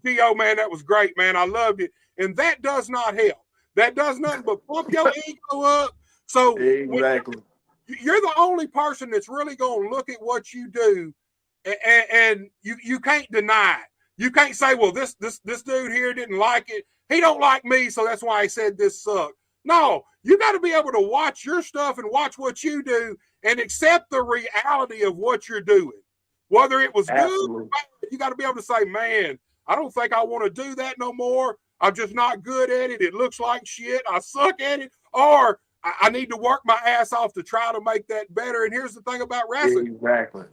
T.O., man, that was great, man. I loved it," and that does not help. That does nothing but pump your ego up. So when Exactly. you're the only person that's really going to look at what you do, and you can't deny it. You can't say, well, this dude here didn't like it. He don't like me, so that's why he said this sucked. No, you got to be able to watch your stuff and watch what you do and accept the reality of what you're doing. Whether it was good or Absolutely. bad, you got to be able to say, man, I don't think I want to do that no more. I'm just not good at it. It looks like shit. I suck at it. Or I need to work my ass off to try to make that better. And here's the thing about wrestling. Exactly.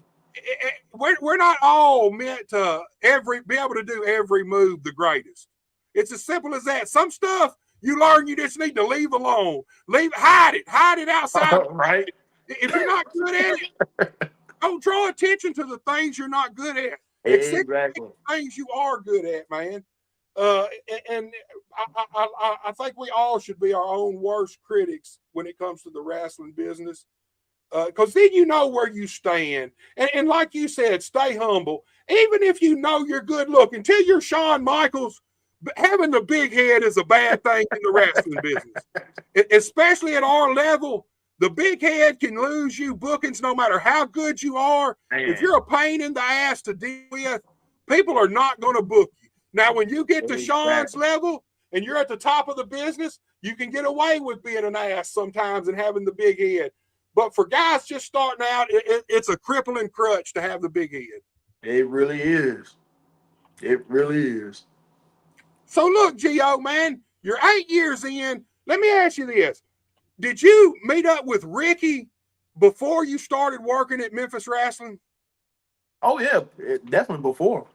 we're not all meant to be able to do every move the greatest. It's as simple as that. Some stuff you learn you just need to leave alone. Hide it outside. Right? If you're not good at it, don't draw attention to the things you're not good at. Accept Exactly. the things you are good at, man. And I think we all should be our own worst critics when it comes to the wrestling business. Because then you know where you stand. And like you said, stay humble. Even if you know you're good looking, till you're Shawn Michaels, having the big head is a bad thing in the wrestling business. Especially at our level, the big head can lose you bookings no matter how good you are. Man. If you're a pain in the ass to deal with, people are not going to book you. Now, when you get to Shawn's level and you're at the top of the business, you can get away with being an ass sometimes and having the big head. But for guys just starting out, it's a crippling crutch to have the big head. It really is. It really is. So look, Gio, man, you're 8 years in. Let me ask you this. Did you meet up with Ricky before you started working at Memphis Wrestling? Oh, yeah. Definitely before.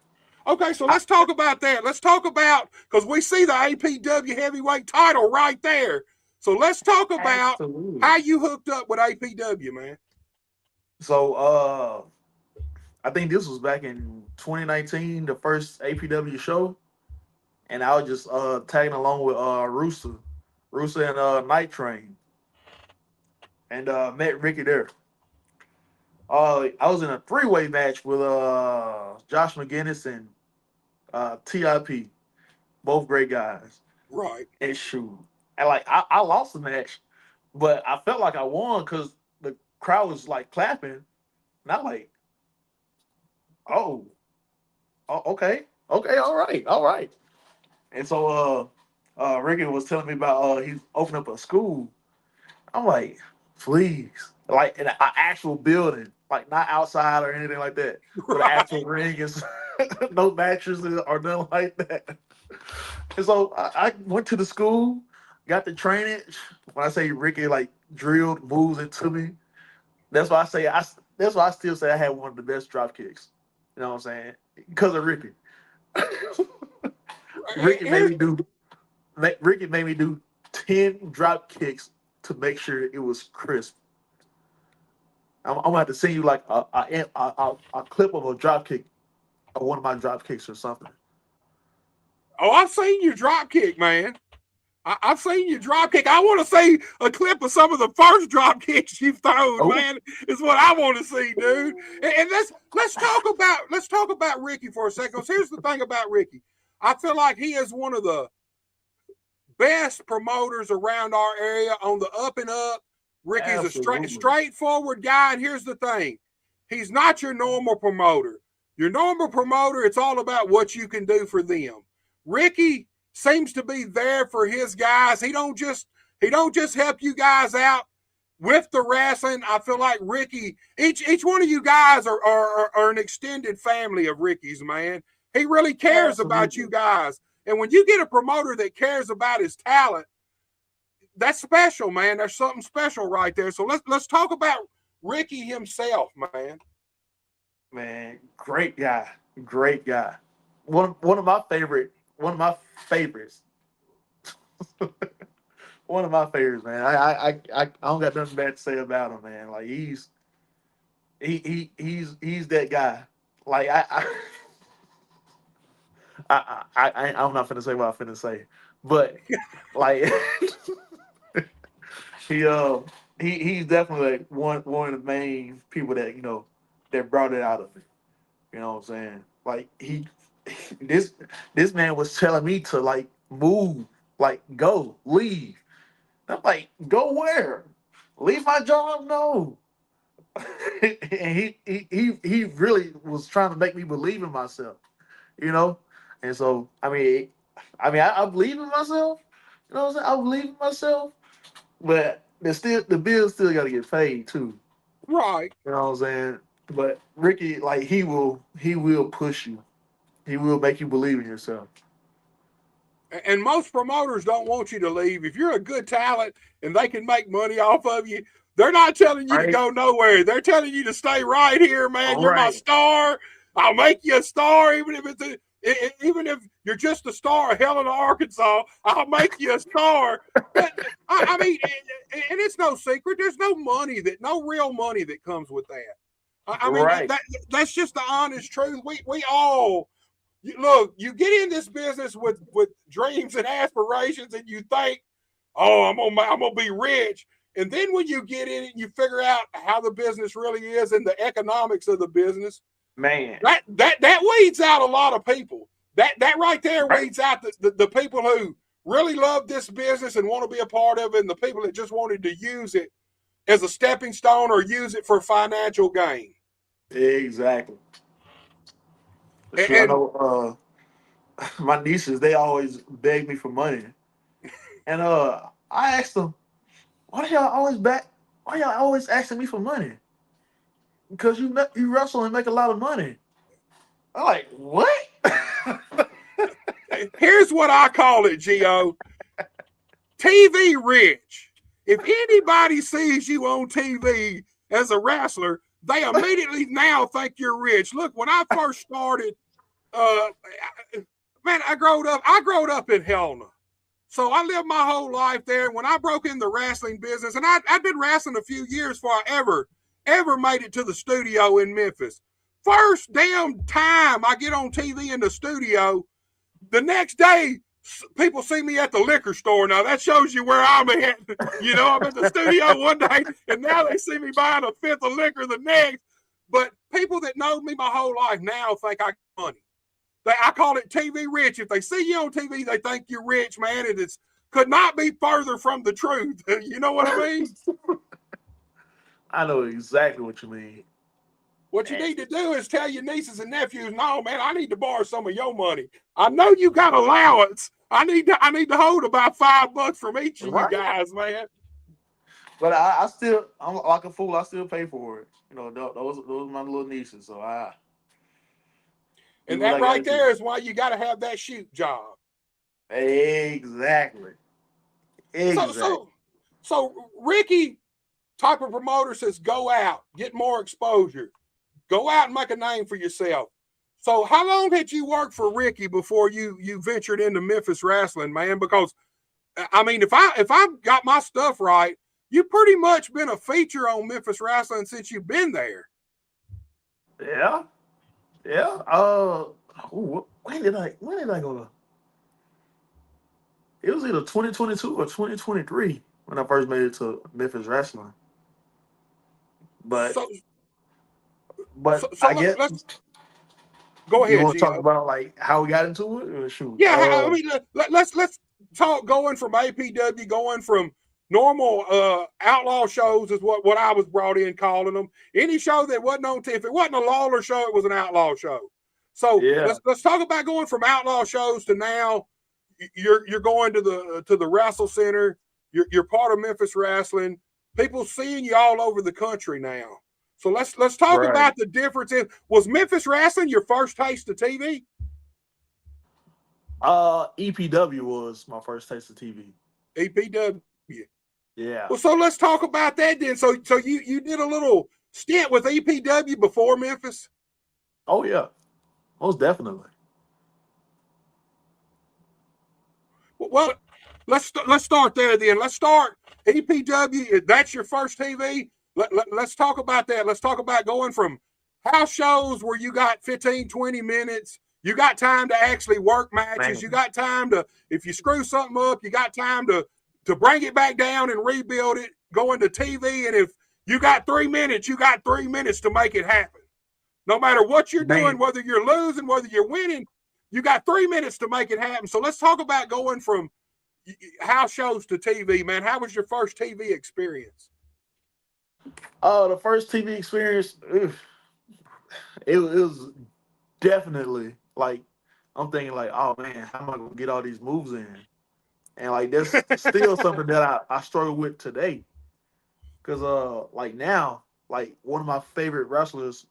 Okay, so let's talk about that. Let's talk about, because we see the APW heavyweight title right there. So let's talk about how you hooked up with APW, man. So I think this was back in 2019, the first APW show. And I was just tagging along with Rooster and Night Train. And met Ricky there. I was in a 3-way match with Josh McGinnis and TIP. Both great guys. Right. And shoot. And like I lost the match, but I felt like I won because the crowd was like clapping. And I'm like, oh, okay, all right. And so Ricky was telling me about he's opening up a school. I'm like, please, like in an actual building, like not outside or anything like that, but an actual ring is no mattresses or nothing like that. And so I went to the school, got the training. When I say Ricky like drilled moves into me, that's why I still say I had one of the best drop kicks. You know what I'm saying? Because of Ricky. Ricky made me do 10 drop kicks to make sure it was crisp. I'm gonna have to send you like a clip of a drop kick, or one of my drop kicks or something. Oh, I've seen you drop kick, man. I've seen you drop kick. I want to see a clip of some of the first drop kicks you've thrown, man. Is what I want to see, dude. And let's talk about Ricky for a second. Here's the thing about Ricky. I feel like he is one of the best promoters around our area on the up and up. Ricky's a straightforward guy, and here's the thing. He's not your normal promoter. Your normal promoter, it's all about what you can do for them. Ricky seems to be there for his guys. He don't just help you guys out with the wrestling. I feel like Ricky, each one of you guys are an extended family of Ricky's, man. He really cares about you guys. And when you get a promoter that cares about his talent, that's special, man. There's something special right there. So let's talk about Ricky himself, man. Man, great guy. One of my favorites. One of my favorites, man. I don't got nothing bad to say about him, man. Like he's that guy. Like I'm not finna say what I'm finna say, but like he's definitely like one of the main people that that brought it out of me. You know what I'm saying? Like this man was telling me to like move, like go, leave. I'm like, go where? Leave my job? No. And he really was trying to make me believe in myself, And so I believe in myself. You know what I'm saying? I believe in myself, but the bills still got to get paid too. Right. You know what I'm saying? But Ricky, like he will push you. He will make you believe in yourself. And most promoters don't want you to leave. If you're a good talent and they can make money off of you, They're not telling you to Right? go nowhere. They're telling you to stay right here, man. All You're my right. star. I'll make you a star, even if even if you're just a star of Helena, Arkansas. I'll make you a star. But I mean, and it's no secret. There's no real money that comes with that. I mean, Right. that's just the honest truth. We all look. You get in this business with dreams and aspirations, and you think, oh, I'm gonna be rich. And then when you get in it, you figure out how the business really is and the economics of the business. Man. That weeds out a lot of people. That right there Right. weeds out the people who really love this business and want to be a part of it, and the people that just wanted to use it as a stepping stone or use it for financial gain. Exactly. Sure. I And know my nieces, they always beg me for money. And I asked them, why y'all always asking me for money? Because you wrestle and make a lot of money. I'm like, what? here's what I call it, Gio. TV rich. If anybody sees you on TV as a wrestler, they immediately now think you're rich. Look, when I first started, uh, man, I growed up in Helena. So I lived my whole life there. When I broke in the wrestling business, and I'd been wrestling a few years before I ever made it to the studio in Memphis. First damn time I get on TV in the studio, the next day people see me at the liquor store. Now that shows you where I'm at. You know, I'm at the studio one day, and now they see me buying a fifth of liquor the next. But people that know me my whole life now think I got money. I call it TV rich. If they see you on TV, they think you're rich, man, and it's could not be further from the truth. You know what I mean? I know exactly what you mean. What you need to do is tell your nieces and nephews, no, man, I need to borrow some of your money. I know you got allowance. I need to hold about $5 from each of you guys, man. But I'm like a fool. I still pay for it. You know, those are my little nieces. So I. And that right there is why you got to have that shoot job. Exactly. So Ricky, type of promoter, says go out, get more exposure, go out and make a name for yourself. So how long had you worked for Ricky before you ventured into Memphis wrestling, man? Because I mean, if I got my stuff right, you pretty much been a feature on Memphis wrestling since you've been there. Yeah. Yeah. When did I go to? It was either 2022 or 2023 when I first made it to Memphis wrestling. But So I guess let's go ahead, you want to talk Gio. about like how we got into it? Or shoot. Yeah, I mean, let's talk going from APW, going from normal outlaw shows is what I was brought in calling them. Any show that wasn't on if it wasn't a Lawler show, it was an outlaw show. So Yeah. let's talk about going from outlaw shows to now you're going to the Wrestle Center. You're part of Memphis Wrestling. People seeing you all over the country now. So let's talk about the difference. Was Memphis Wrestling your first taste of TV? EPW was my first taste of TV. EPW. Yeah. Well, so let's talk about that then. So you did a little stint with EPW before Memphis? Oh yeah, most definitely. Well, let's start there then. Let's start EPW. That's your first TV. Let's talk about that. Let's talk about going from house shows where you got 15, 20 minutes. You got time to actually work matches. Man. You got time to, if you screw something up, you got time to bring it back down and rebuild it, go into TV. And if you got 3 minutes, you got 3 minutes to make it happen. No matter what you're doing, whether you're losing, whether you're winning, you got 3 minutes to make it happen. So let's talk about going from house shows to TV, man. How was your first TV experience? The first TV experience, it was definitely like, I'm thinking like, oh man, how am I gonna get all these moves in? And like that's still something that I struggle with today. Cause like now, like one of my favorite wrestlers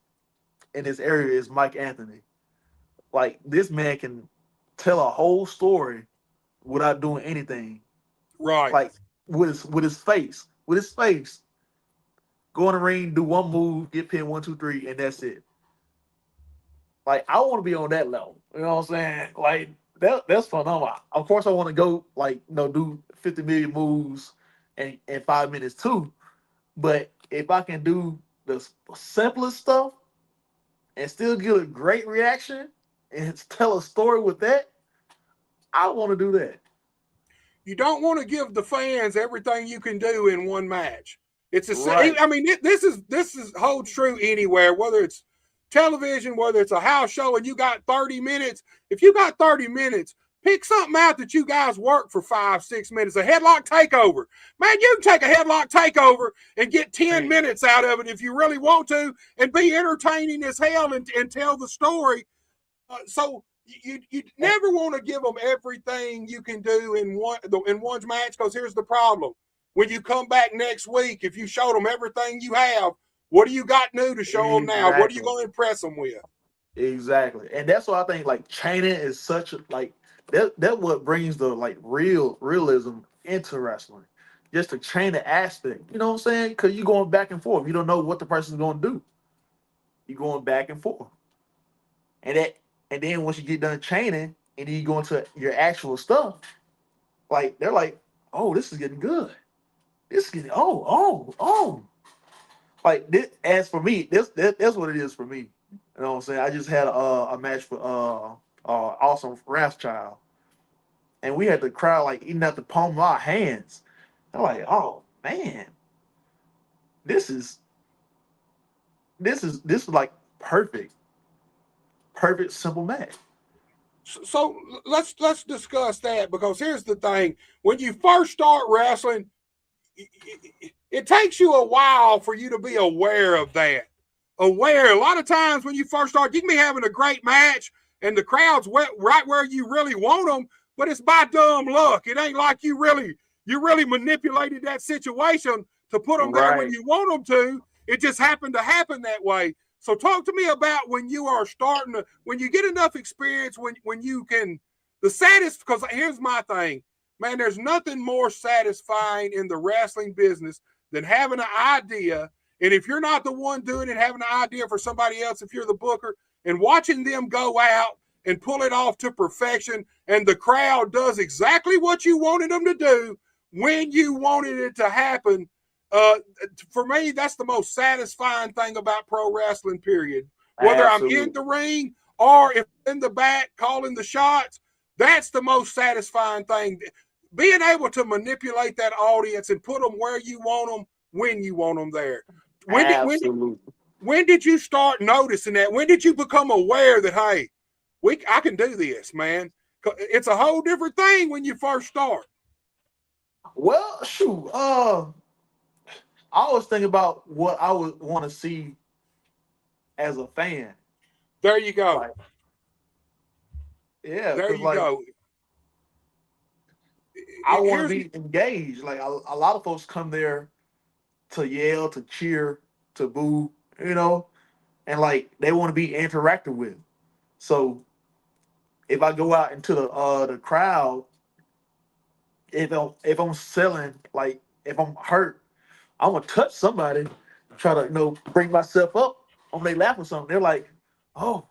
in this area is Mike Anthony. Like this man can tell a whole story without doing anything. Right. Like with his face. With his face. go in the ring, do one move, get pinned 1, 2, 3, and that's it. Like, I want to be on that level. You know what I'm saying? Like, that's phenomenal. Of course, I want to go, like, do 50 million moves in 5 minutes too. But if I can do the simplest stuff and still get a great reaction and tell a story with that, I want to do that. You don't want to give the fans everything you can do in one match. It's a, Right. I mean, this is holds true anywhere, whether it's television, whether it's a house show, and you got 30 minutes. If you got 30 minutes, pick something out that you guys work for 5-6 minutes. A headlock takeover, man. You can take a headlock takeover and get 10 minutes out of it if you really want to, and be entertaining as hell and tell the story. So you never want to give them everything you can do in one's match, because here's the problem: when you come back next week, if you showed them everything you have, what do you got new to show them now? What are you going to impress them with? Exactly, and that's why I think like training is such a like that what brings the like realism into wrestling. Just the training aspect, you know what I'm saying? Because you're going back and forth. You don't know what the person's going to do. You're going back and forth, and then once you get done training and then you go into your actual stuff, like they're like, oh, this is getting good. This is getting oh. Like this, as for me, that's what it is for me. You know what I'm saying? I just had a match for Awesome Wrathchild, and we had the crowd like eating out the palm of our hands. I'm like, oh man, this is like perfect simple match. So let's discuss that, because here's the thing: when you first start wrestling, it takes you a while for you to be aware of that. Aware. A lot of times when you first start, you can be having a great match and the crowd's right where you really want them, but it's by dumb luck. It ain't like you really manipulated that situation to put them there when you want them to. It just happened to happen that way. So talk to me about when you are starting to, when you get enough experience, when you can, the saddest, because here's my thing, man, there's nothing more satisfying in the wrestling business than having an idea. And if you're not the one doing it, having an idea for somebody else, if you're the booker, and watching them go out and pull it off to perfection, and the crowd does exactly what you wanted them to do when you wanted it to happen. For me, that's the most satisfying thing about pro wrestling, period. Whether Absolutely. I'm in the ring or if in the back calling the shots, that's the most satisfying thing. Being able to manipulate that audience and put them where you want them, when you want them there. When did you start noticing that? When did you become aware that, hey, I can do this, man? It's a whole different thing when you first start. Well, shoot. I always think about what I would want to see as a fan. There you go. Like, yeah, there you go. I want to be engaged. Like a lot of folks come there to yell, to cheer, to boo, you know, and like they want to be interacted with. So if I go out into the crowd, if I'm selling, like if I'm hurt, I'm gonna touch somebody, try to bring myself up on their lap or something. They're like, oh,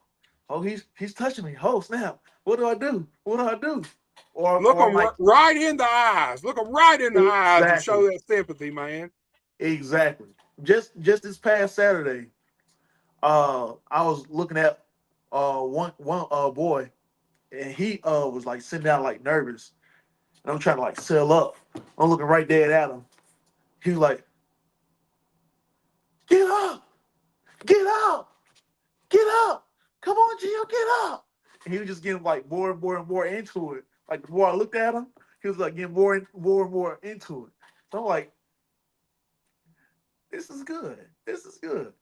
he's touching me. Oh snap! What do I do? What do I do? Or look them like, right in the eyes. Look them right in the eyes and show that sympathy, man. Exactly. Just this past Saturday, I was looking at one boy, and he was like sitting down like nervous, and I'm trying to like sell up. I'm looking right dead at him. He was like, "Get up! Get up! Get up! Come on, Gio, get up!" And he was just getting like more and more and more into it. Like the more I looked at him, he was like getting more and more into it. So I'm like, this is good. This is good.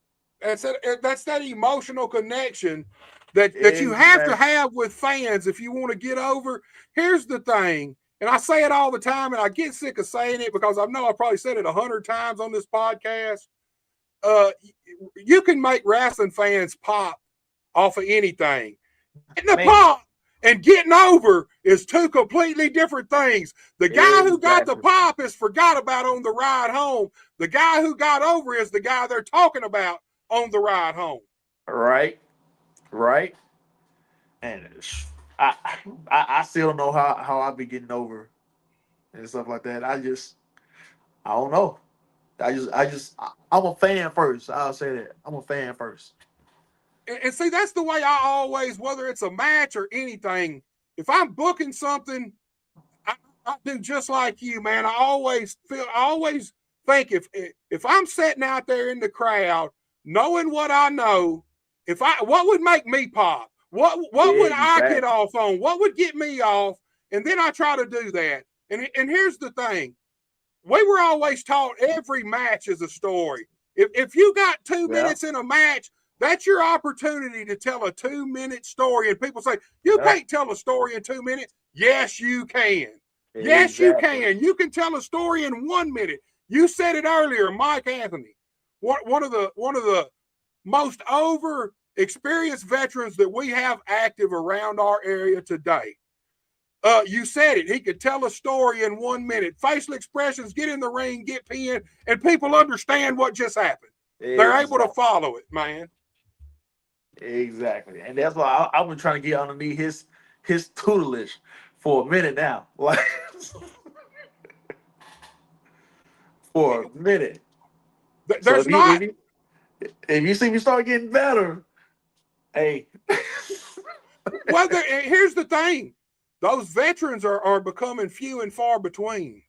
That's that emotional connection that you have to have with fans if you want to get over. Here's the thing, and I say it all the time, and I get sick of saying it because I know I probably said it 100 times on this podcast. You can make wrestling fans pop off of anything. Getting the pop and getting over is two completely different things. The guy who got the Exactly. pop is forgot about on the ride home. The guy who got over is the guy they're talking about on the ride home. Right. Right. And I I still don't know how I be getting over and stuff like that. I don't know. I'm a fan first. I'll say that. I'm a fan first. And see, that's the way I always, whether it's a match or anything, if I'm booking something, I do just like you, man. I always think if I'm sitting out there in the crowd, knowing what I know, what would make me pop? What would I get Exactly. off on? What would get me off? And then I try to do that. And here's the thing: we were always taught every match is a story. If you got 2 minutes Yeah. in a match, that's your opportunity to tell a 2 minute story. And people say, you Yeah. can't tell a story in 2 minutes. Yes, you can. Yes, you Exactly. can. You can tell a story in 1 minute. You said it earlier, Mike Anthony, one of the most over experienced veterans that we have active around our area today. You said it. He could tell a story in 1 minute. Facial expressions, get in the ring, get pinned, and people understand what just happened. They're able to Exactly. follow it, man. Exactly. And that's why I've been trying to get underneath his tutelage for a minute now. Like for a minute. So There's not if you see me start getting better, hey. well. Here's the thing: those veterans are becoming few and far between.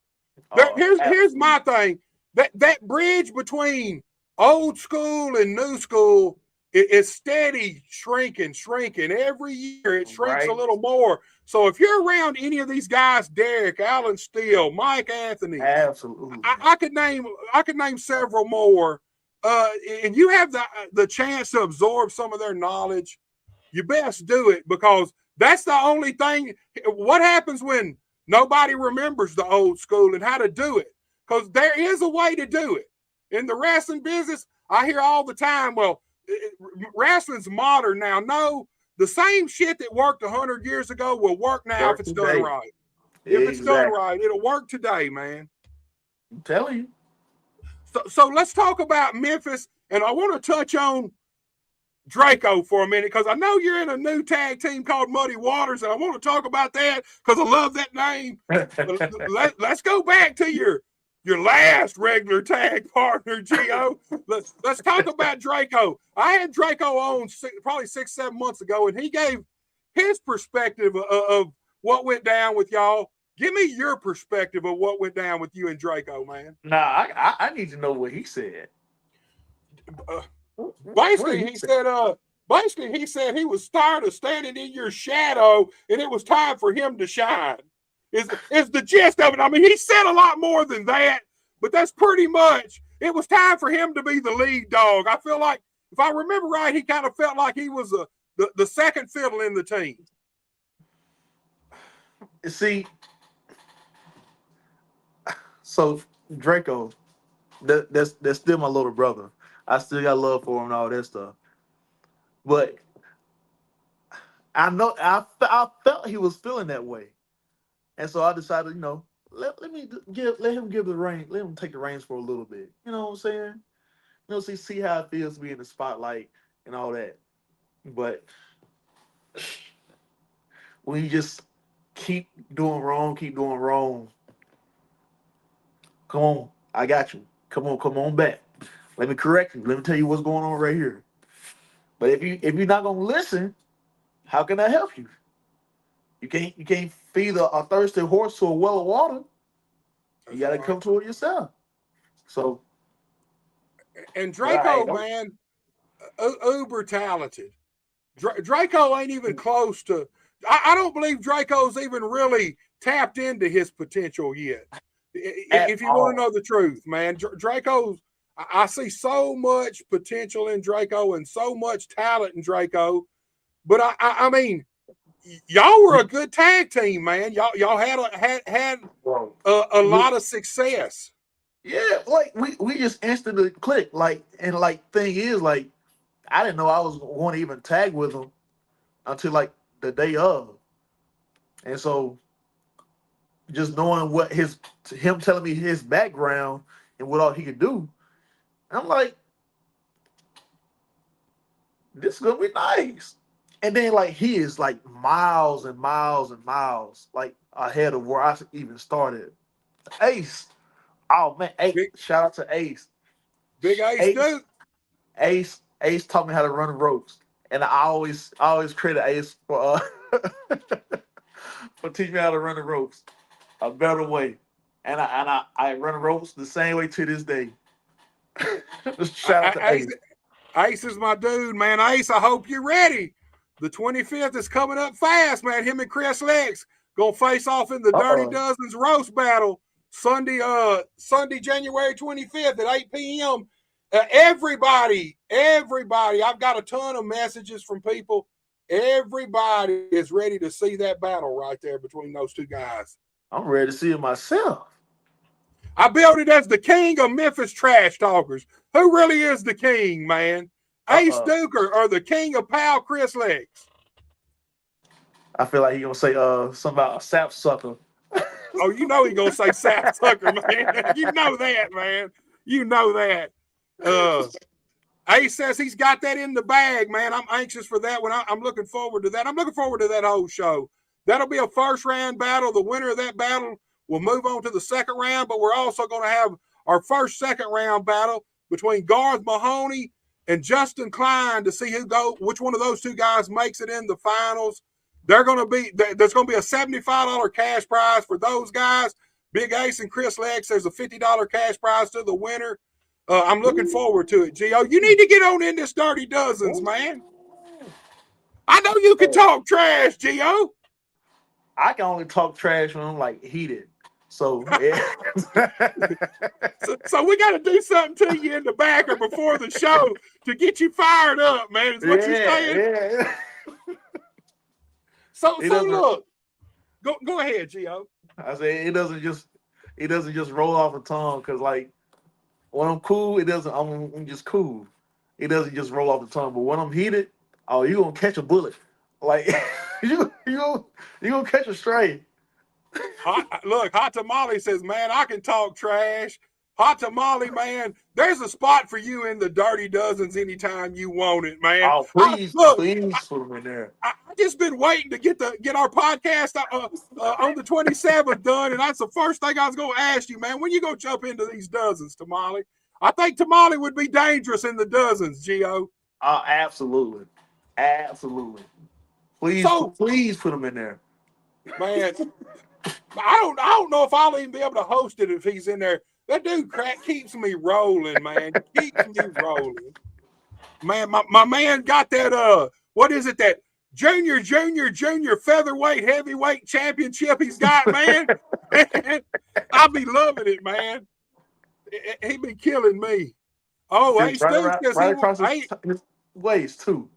Oh, Here's absolutely. my thing: that bridge between old school and new school is steady shrinking. Every year it shrinks a Right? little more. So if you're around any of these guys, Derek, Alan Steele, Mike Anthony, Absolutely. I could name several more. And you have the chance to absorb some of their knowledge, you best do it, because that's the only thing. What happens when nobody remembers the old school and how to do it? Because there is a way to do it. In the wrestling business, I hear all the time, well, wrestling's modern now. No, the same shit that worked 100 years ago will work now if Work it's done today. right. If it's done Exactly. right, it'll work today, man. I'm telling you. So let's talk about Memphis, and I want to touch on Draco for a minute, because I know you're in a new tag team called Muddy Waters, and I want to talk about that because I love that name. But let's go back to your last regular tag partner, Gio. Let's talk about Draco. I had Draco on probably 6-7 months ago, and he gave his perspective of what went down with y'all. Give me your perspective of what went down with you and Draco, man. Nah, I need to know what he said. Uh, What did basically, he he say? said, he said he was tired of standing in your shadow, and it was time for him to shine. Is the gist of it? I mean, he said a lot more than that, but that's pretty much. It was time for him to be the lead dog. I feel like, if I remember right, he kind of felt like he was the second fiddle in the team. See, so Draco, that's still my little brother. I still got love for him and all that stuff. But I know I felt he was feeling that way, and so I decided, let him give the reins, let him take the reins for a little bit. You know what I'm saying? See how it feels to be in the spotlight and all that. But when you just keep doing wrong, come on, I got you. Come on back. Let me correct you. Let me tell you what's going on right here. But if you're not gonna listen, how can I help you? You can't feed a thirsty horse to a well of water. You That's gotta right. come to it yourself. So, And but I Draco, man, uber talented. Draco ain't even close to. I don't believe Draco's even really tapped into his potential yet. at If you want to all. know the truth, man, Draco's. I see so much potential in Draco and so much talent in Draco. But I mean, y'all were a good tag team, man. Y'all had Bro. a We, lot of success. yeah, like we just instantly clicked. Like, and like thing is, like, I didn't know I was going to even tag with him until like the day of. And so just knowing what him telling me his background and what all he could do, I'm like, this is gonna be nice. And then like he is like miles and miles and miles like ahead of where I even started. Ace. Oh man, Ace. Big Shout out to Ace. Big Ace Ace Duke. Ace taught me how to run the ropes. And I always credit Ace for teaching me how to run the ropes a better way. And I run the ropes the same way to this day. Shout out to Ace, Ace. Ace is my dude, man. Ace, I hope you're ready. The 25th is coming up fast, man. Him and Chris Lex gonna face off in the Dirty Uh-oh. Dozens roast battle Sunday, January 25th at 8 p.m. Everybody, I've got a ton of messages from people. Everybody is ready to see that battle right there between those two guys. I'm ready to see it myself. I built it as the king of Memphis trash talkers. Who really is the king, man? Ace Duker or the king of Pal Chris Lex? I feel like he gonna say something about a sap sucker. Oh, you know he gonna say sap sucker, man. You know that, man. You know that. Ace says he's got that in the bag, man. I'm anxious for that one. I'm looking forward to that. I'm looking forward to that whole show. That'll be a first round battle. The winner of that battle will move on to the second round, but we're also going to have our first second round battle between Garth Mahoney and Justin Klein to see which one of those two guys makes it in the finals. There's going to be a $75 cash prize for those guys. Big Ace and Chris Lex, there's a $50 cash prize to the winner. I'm looking forward to it, Gio. You need to get on in this Dirty Dozens, man. I know you can talk trash, Gio. I can only talk trash when I'm like heated. So, yeah. so we got to do something to you in the back or before the show to get you fired up, man. Is what you're saying? Yeah. So look, go ahead, Gio. I say it doesn't just roll off the tongue because like when I'm cool, I'm just cool. It doesn't just roll off the tongue. But when I'm heated, oh, you gonna catch a bullet. Like you gonna catch a stray. Hot Tamale says, man, I can talk trash. Hot Tamale, man, there's a spot for you in the Dirty Dozens anytime you want it, man. Oh, please put them in there. I just been waiting to get our podcast on the 27th done, and that's the first thing I was going to ask you, man. When you going to jump into these Dozens, Tamale? I think Tamale would be dangerous in the Dozens, Gio. Absolutely. Please put them in there. Man, I don't know if I'll even be able to host it if he's in there. That dude keeps me rolling, man. Keeps me rolling. Man, my man got that what is it, that junior featherweight heavyweight championship he's got, man. I'll be loving it, man. He be killing me. Oh, Ace right across his waist too.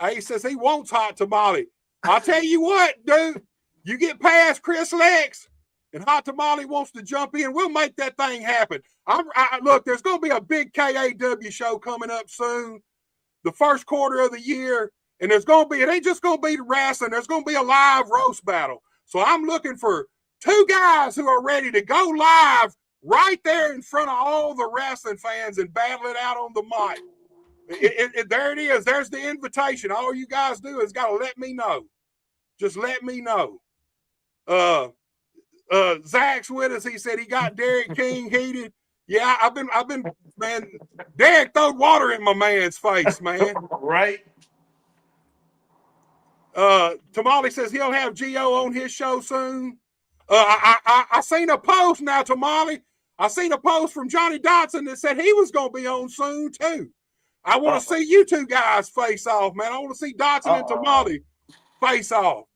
Ace says he wants Hot Tamale. I'll tell you what, dude. You get past Chris Lex and Hot Tamale wants to jump in, we'll make that thing happen. Look, there's going to be a big KAW show coming up soon, the first quarter of the year, and it ain't just going to be wrestling. There's going to be a live roast battle. So I'm looking for two guys who are ready to go live right there in front of all the wrestling fans and battle it out on the mic. There it is. There's the invitation. All you guys do is got to let me know. Just let me know. Zach's with us. He said he got Derek King heated. Yeah, I've been, man. Derek throwed water in my man's face, man. Right. Tamale says he'll have Gio on his show soon. I seen a post now, Tamale. I seen a post from Johnny Dotson that said he was going to be on soon too. I want to see you two guys face off, man. I want to see Dotson and Tamale face off.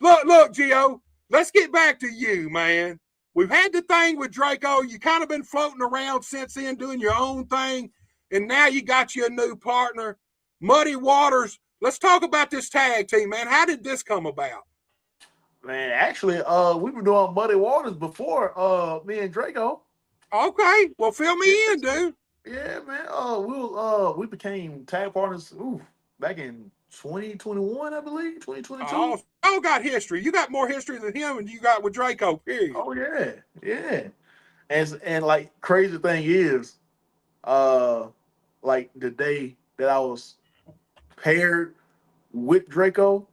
Look, Gio. Let's get back to you, man. We've had the thing with Draco. You kind of been floating around since then, doing your own thing, and now you got you a new partner, Muddy Waters. Let's talk about this tag team, man. How did this come about? Man, actually, we were doing Muddy Waters before me and Draco. Okay, well, fill me in, dude. Yeah, man. We became tag partners back in 2021, I believe, 2022. Oh, got history. You got more history than him, and you got with Draco. Period. Oh yeah, yeah. And like crazy thing is, uh, like the day that I was paired with Draco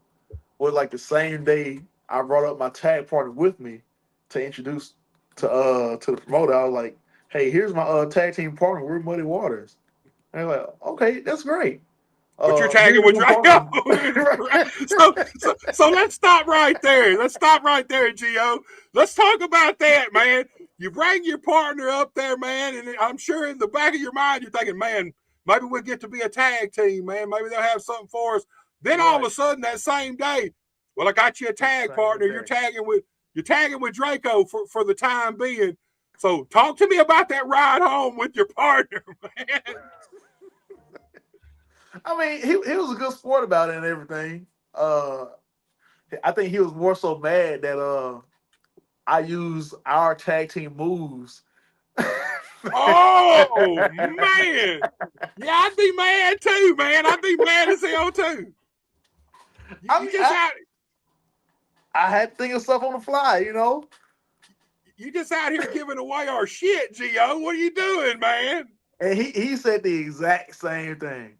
was like the same day I brought up my tag partner with me to introduce to the promoter. I was like, "Hey, here's my tag team partner. We're Muddy Waters." And they're like, "Okay, that's great. But you're Here's tagging your with new Draco. partner." So let's stop right there. Let's stop right there, Gio. Let's talk about that, man. You bring your partner up there, man, and I'm sure in the back of your mind you're thinking, man, maybe we'll get to be a tag team, man. Maybe they'll have something for us. Then all of Right. a sudden that same day, well, I got you a tag Same partner. day. You're tagging with Draco for the time being. So talk to me about that ride home with your partner, man. I mean, he was a good sport about it and everything. I think he was more so mad that I use our tag team moves. Oh man, yeah, I'd be mad too, man. I'd be mad as hell too. I You mean, just out, I had to think of stuff on the fly, you know. you just out here giving away our shit, Gio. What are you doing, man? And he said the exact same thing.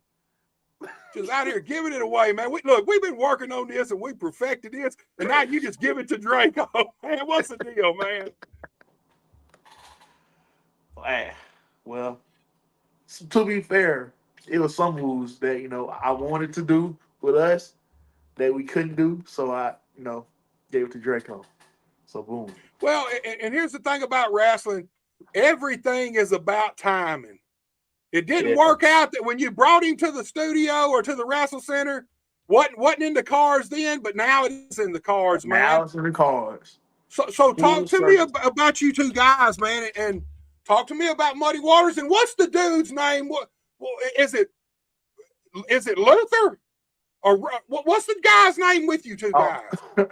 Just out here giving it away, man. We've been working on this and we perfected this, and now you just give it to Draco, man. What's the deal, man? Well, to be fair, it was some moves that I wanted to do with us that we couldn't do, so I gave it to Draco. So boom. Well, and here's the thing about wrestling: everything is about timing. It didn't Yeah. work out that when you brought him to the studio or to the Wrestle Center, wasn't in the cars then, but now it is in the cars, Now man. it's in the cards. So talk Full to me circle. about you two guys, man, and talk to me about Muddy Waters. And what's the dude's name? What is it? Is it Luther or what's the guy's name with you two Oh, guys?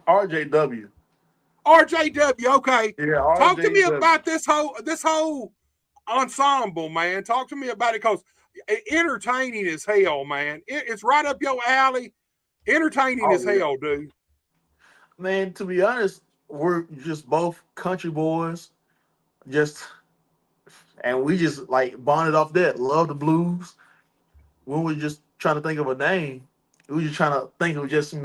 RJW. RJW. Okay, Yeah, talk to me RJW. about this whole ensemble, man. Talk to me about it because entertaining as hell, man. It's right up your alley. Entertaining Oh as yeah. hell, dude. Man, to be honest, we're just both country boys. Just and we just like bonded off that. Love the blues. When we just trying to think of a name, we were just trying to think of just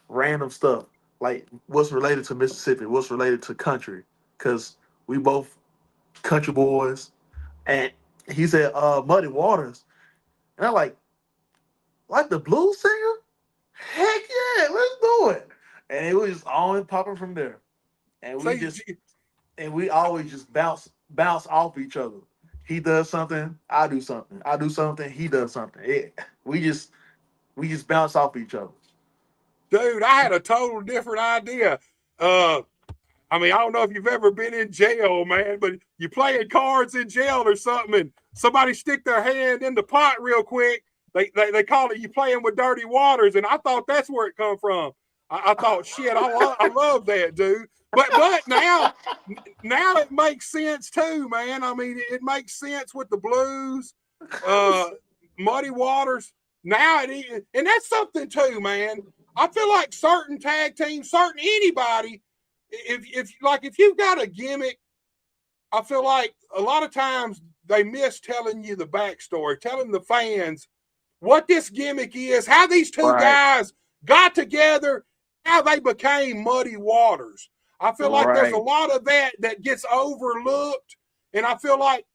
random stuff like what's related to Mississippi, what's related to country, because we both country boys. And he said, Muddy Waters, and I'm like the blues singer? Heck yeah, let's do it. And it was just on popping from there. And we See, just and we always just bounce off each other. He does something, I do something. I do something, he does something. We just bounce off each other. dude, I had a total different idea. I mean, I don't know if you've ever been in jail, man, but you playing cards in jail or something, and somebody stick their hand in the pot real quick. They call it you playing with dirty waters, and I thought that's where it come from. I thought, shit, I love that, dude. But now it makes sense too, man. I mean, it makes sense with the blues, uh, Muddy Waters. Now and that's something too, man. I feel like certain tag teams, certain anybody, if you've got a gimmick, I feel like a lot of times they miss telling you the backstory, telling the fans what this gimmick is, how these two Right. guys got together, how they became Muddy Waters. I feel like there's a Right. lot of that gets overlooked, and I feel like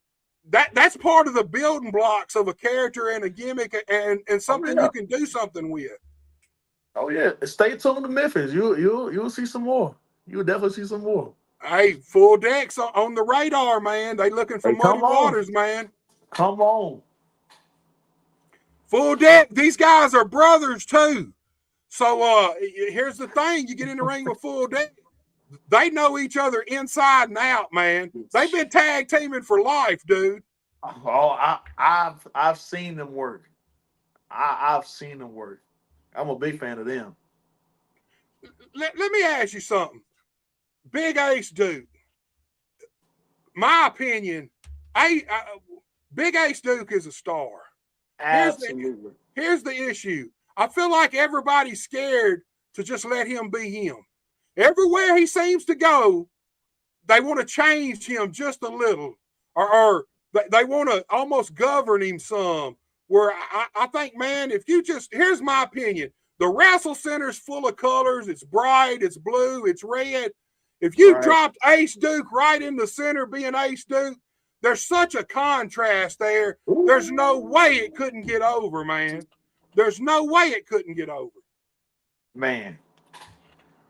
that's part of the building blocks of a character and a gimmick and Oh something yeah. you can do something with. Oh yeah. Stay tuned to Memphis. You'll see some more. You'll definitely see some more. Hey, full decks on the radar, man. They looking for Hey, Muddy come on. Waters, man. Come on. Full deck. These guys are brothers too. So here's the thing: you get in the ring with full deck. They know each other inside and out, man. They've been tag teaming for life, dude. Oh, I've seen them work. I've seen them work. I'm a big fan of them. Let me ask you something. Big Ace Duke. My opinion, Big Ace Duke is a star. Here's Absolutely. the issue. I feel like everybody's scared to just let him be him. Everywhere he seems to go, they want to change him just a little, or they want to almost govern him some. Where I think, man, if you just, here's my opinion, the Wrestle Center's full of colors. It's bright, it's blue, it's red. If you dropped Ace Duke right in the center being Ace Duke, there's such a contrast there. Ooh. There's no way it couldn't get over, man. There's no way it couldn't get over. Man,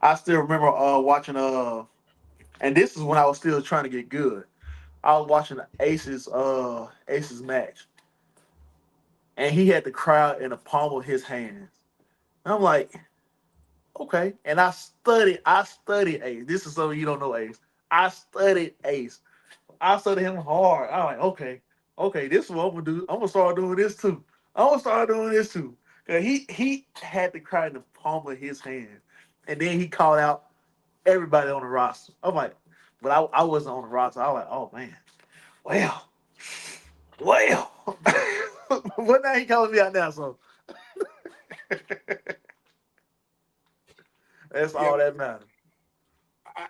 I still remember watching and this is when I was still trying to get good. I was watching Ace's match, and he had the crowd in the palm of his hands. And I'm like, okay. And I studied Ace. This is something you don't know, Ace. I studied Ace. I studied him hard. I'm like, okay, this is what I'm gonna do. I'm gonna start doing this too. Cause he had the crowd in the palm of his hand, and then he called out everybody on the roster. I'm like, but I wasn't on the roster. I was like, oh man, well, what now he calling me out now? So that's all that matters.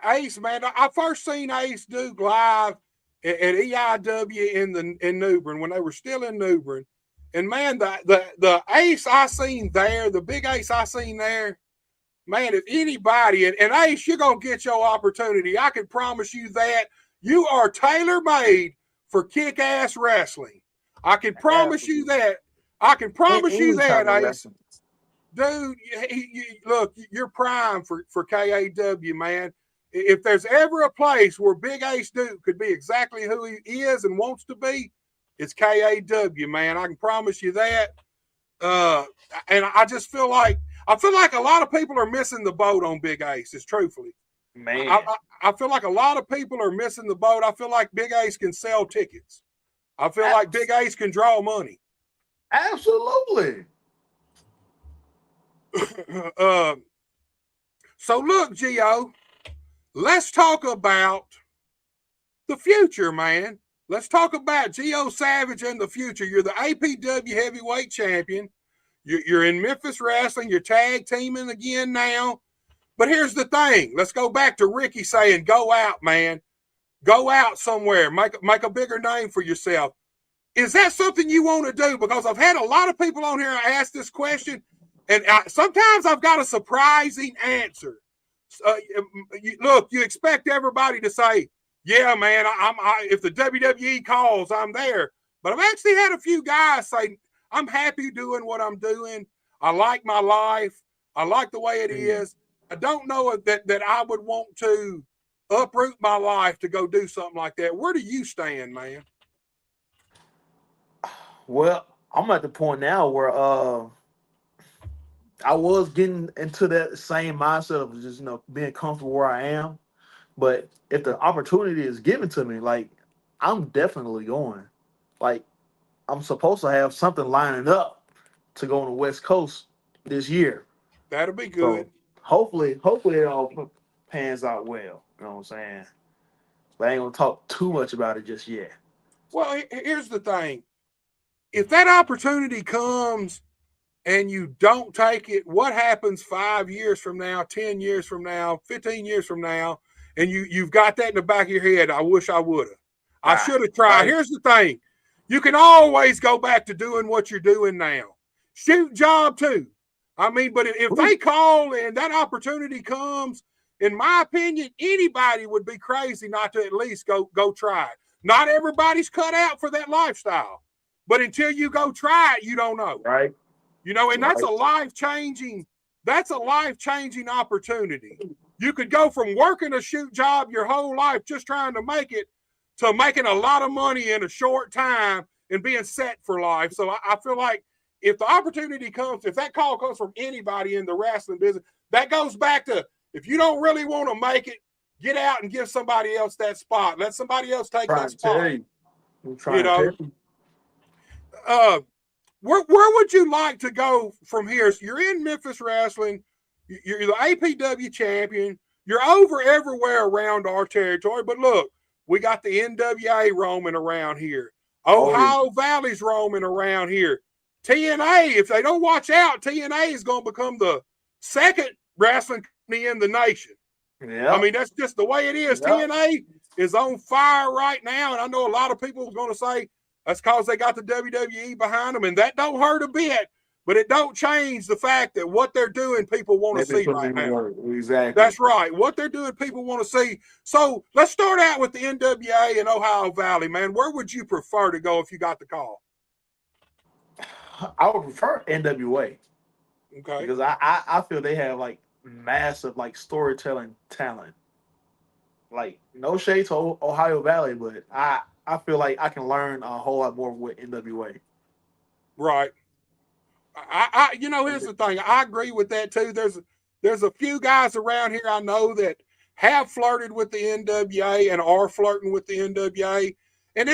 Ace, man, I first seen Ace Duke live at EIW in New Bern when they were still in New Bern. And man, the Ace I seen there, the big Ace I seen there, man, if anybody, and Ace, you're going to get your opportunity. I can promise you that. You are tailor-made for kick-ass wrestling. I can promise you that. I can promise you that, Ace. Dude, look, you're prime for KAW, man. If there's ever a place where Big Ace Duke could be exactly who he is and wants to be, it's KAW, man. I can promise you that. And I just feel like a lot of people are missing the boat on Big Ace, is truthfully. Man. I feel like a lot of people are missing the boat. I feel like Big Ace can sell tickets. I feel like Big Ace can draw money. Absolutely. So look, Gio, let's talk about the future, man. Let's talk about Gio Savage and the future. You're the APW heavyweight champion. You're in Memphis Wrestling. You're tag teaming again now. But here's the thing. Let's go back to Ricky saying, go out, man. Go out somewhere. Make a bigger name for yourself. Is that something you want to do? Because I've had a lot of people on here ask this question, and sometimes I've got a surprising answer. Look, you expect everybody to say, yeah, man, if the WWE calls, I'm there. But I've actually had a few guys say, I'm happy doing what I'm doing. I like my life. I like the way it is. I don't know that I would want to uproot my life to go do something like that. Where do you stand, man? Well, I'm at the point now where I was getting into that same mindset of just being comfortable where I am. But if the opportunity is given to me, like, I'm definitely going. Like, I'm supposed to have something lining up to go on the West Coast this year. That'll be good. So hopefully it all pans out well. You know what I'm saying? But I ain't gonna talk too much about it just yet. Well, here's the thing. If that opportunity comes and you don't take it, what happens 5 years from now, 10 years from now, 15 years from now, and you've got that in the back of your head? I wish I would have. I should have tried. Right. Here's the thing. You can always go back to doing what you're doing now. Shoot job too. I mean, but if they call and that opportunity comes, in my opinion, anybody would be crazy not to at least go try it. Not everybody's cut out for that lifestyle. But until you go try it, you don't know. Right. And that's a life-changing opportunity. You could go from working a shoot job your whole life just trying to make it to making a lot of money in a short time and being set for life. So I feel like if the opportunity comes, if that call comes from anybody in the wrestling business, that goes back to, if you don't really want to make it, get out and give somebody else that spot. Let somebody else take that spot. Where would you like to go from here? So you're in Memphis Wrestling. You're the APW champion. You're over everywhere around our territory. But look, we got the NWA roaming around here. Ohio Valley's roaming around here. TNA, if they don't watch out, TNA is going to become the second wrestling company in the nation. Yeah. I mean, that's just the way it is. Yep. TNA is on fire right now, and I know a lot of people are going to say that's because they got the WWE behind them, and that don't hurt a bit, but it don't change the fact that what they're doing, people want to see right now. Exactly. That's right. What they're doing, people want to see. So let's start out with the NWA in Ohio Valley, man. Where would you prefer to go if you got the call? I would prefer NWA. Okay. Because I feel they have like massive like storytelling talent. Like no shade to Ohio Valley, but I feel like I can learn a whole lot more with NWA. Right. Here's the thing. I agree with that too. There's a few guys around here I know that have flirted with the NWA and are flirting with the NWA. And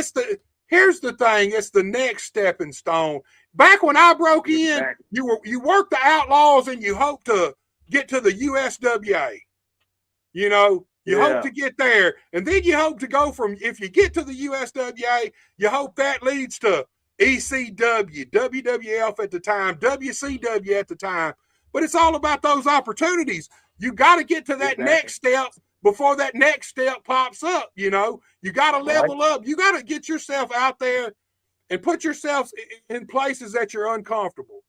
here's the thing, it's the next stepping stone. Back when I broke in, you worked the Outlaws and you hope to get to the USWA. You hope to get there, and then you hope to go from, if you get to the USWA, you hope that leads to ECW, WWF at the time, WCW at the time. But it's all about those opportunities. You got to get to that next step before that next step pops up. You got to level up. You got to get yourself out there and put yourself in places that you're uncomfortable.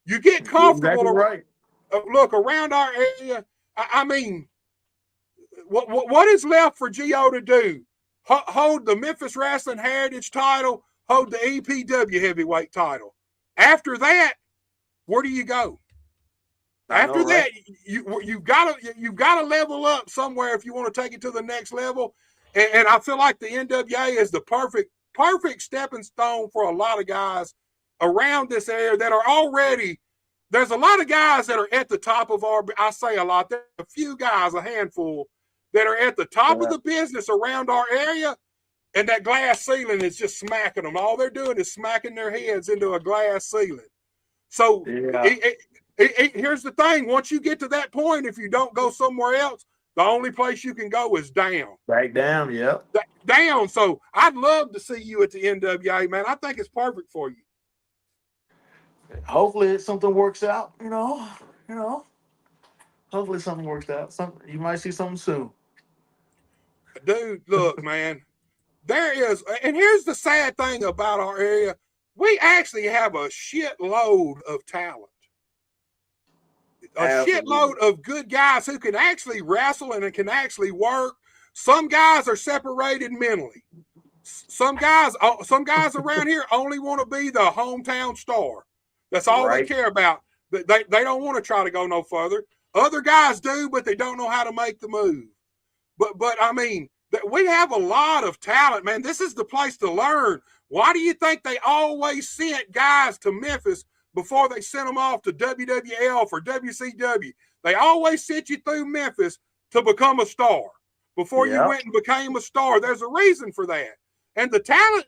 You get comfortable. Look, around our area, I mean, what is left for Gio to do? Hold the Memphis Wrestling Heritage title, hold the EPW heavyweight title. After that, where do you go? After that, you've got to level up somewhere if you want to take it to the next level. And I feel like the NWA is the perfect stepping stone for a lot of guys around this area that are already. There's a lot of guys that are at the top of I say a lot. There's a few guys, a handful, that are at the top of the business around our area, and that glass ceiling is just smacking them. All they're doing is smacking their heads into a glass ceiling. So here's the thing. Once you get to that point, if you don't go somewhere else, the only place you can go is down. Back down, yep. Down. So I'd love to see you at the NWA, man. I think it's perfect for you. Hopefully something works out, Hopefully something works out. You might see something soon. Dude, look, man. There is, and here's the sad thing about our area. We actually have a shitload of talent. Shitload of good guys who can actually wrestle and can actually work. Some guys are separated mentally. Some guys around here only want to be the hometown star. That's all they care about. They don't want to try to go no further. Other guys do, but they don't know how to make the move. But I mean, we have a lot of talent, man. This is the place to learn. Why do you think they always sent guys to Memphis before they sent them off to WWF or WCW? They always sent you through Memphis to become a star before you went and became a star. There's a reason for that. And the talent,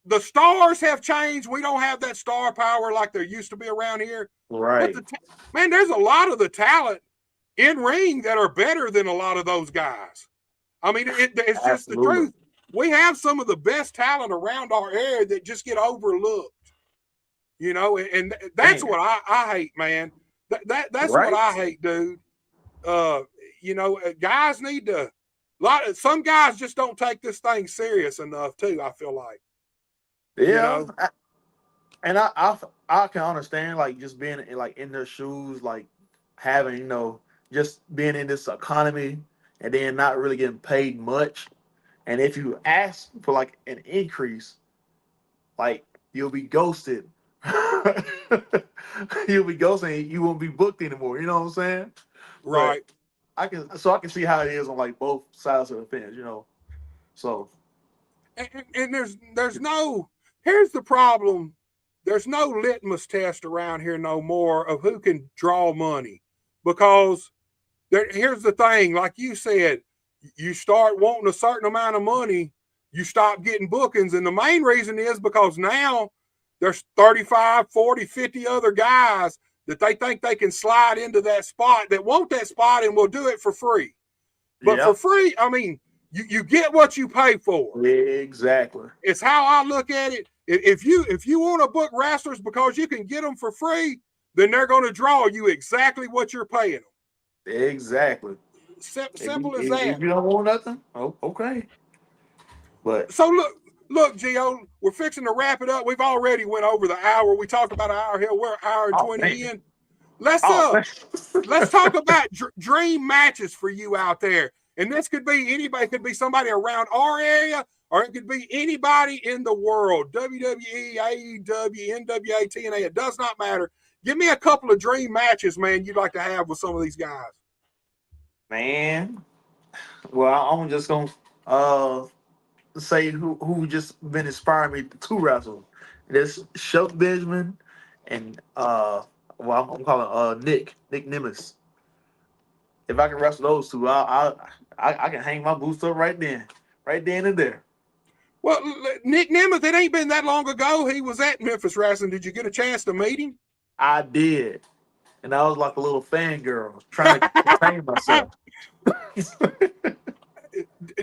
the stars have changed. We don't have that star power like there used to be around here. Right. But man, there's a lot of the talent in ring that are better than a lot of those guys. I mean, it's just the truth. We have some of the best talent around our area that just get overlooked. And that's what I hate, man. That's what I hate, dude. Guys need to. Some guys just don't take this thing serious enough, too. I feel like. Yeah, and I can understand like just being in their shoes, like having just being in this economy and then not really getting paid much. And if you ask for like an increase, like you'll be ghosted. You'll be ghosted. You won't be booked anymore. You know what I'm saying? Right. But I can see how it is on like both sides of the fence. So. And there's no. Here's the problem. There's no litmus test around here no more of who can draw money, because here's the thing. Like you said, you start wanting a certain amount of money, you stop getting bookings. And the main reason is because now there's 35, 40, 50 other guys that they think they can slide into that spot, that want that spot and will do it for free. But for free, I mean, you get what you pay for. Exactly. It's how I look at it. If you want to book wrestlers because you can get them for free, then they're going to draw you exactly what you're paying them. Exactly. Simple as If that. you don't want nothing, oh, okay. But So look, Gio, we're fixing to wrap it up. We've already went over the hour. We talked about an hour here. We're an hour and oh 20 man, in. Let's oh let's talk about dream matches for you out there. And this could be anybody. It could be somebody around our area, or it could be anybody in the world. WWE, AEW, NWA, TNA. It does not matter. Give me a couple of dream matches, man, you'd like to have with some of these guys. man. Well, I'm just gonna say who just been inspiring me to wrestle. This Shelton Benjamin and well, I'm calling Nick Nimitz. If I can wrestle those two, I can hang my boots up right then and there. Well, Nick Nemeth, it ain't been that long ago. He was at Memphis Wrestling. Did you get a chance to meet him? I did, and I was like a little fangirl trying to contain myself.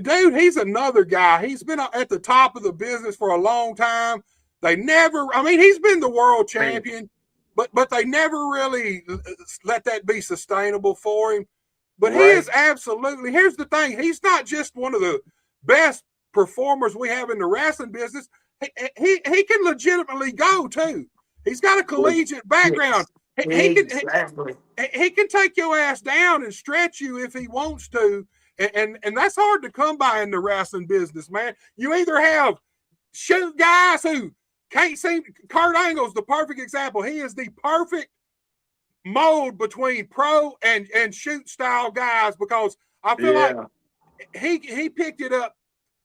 Dude, he's another guy. He's been at the top of the business for a long time. He's been the world champion, but they never really let that be sustainable for him. But he is absolutely, here's the thing, he's not just one of the best performers we have in the wrestling business. He can legitimately go too. He's got a collegiate background. He can take your ass down and stretch you if he wants to. And that's hard to come by in the wrestling business, man. You either have shoot guys who can't seem. Kurt Angle's the perfect example. He is the perfect mold between pro and shoot style guys, because I feel like he picked it up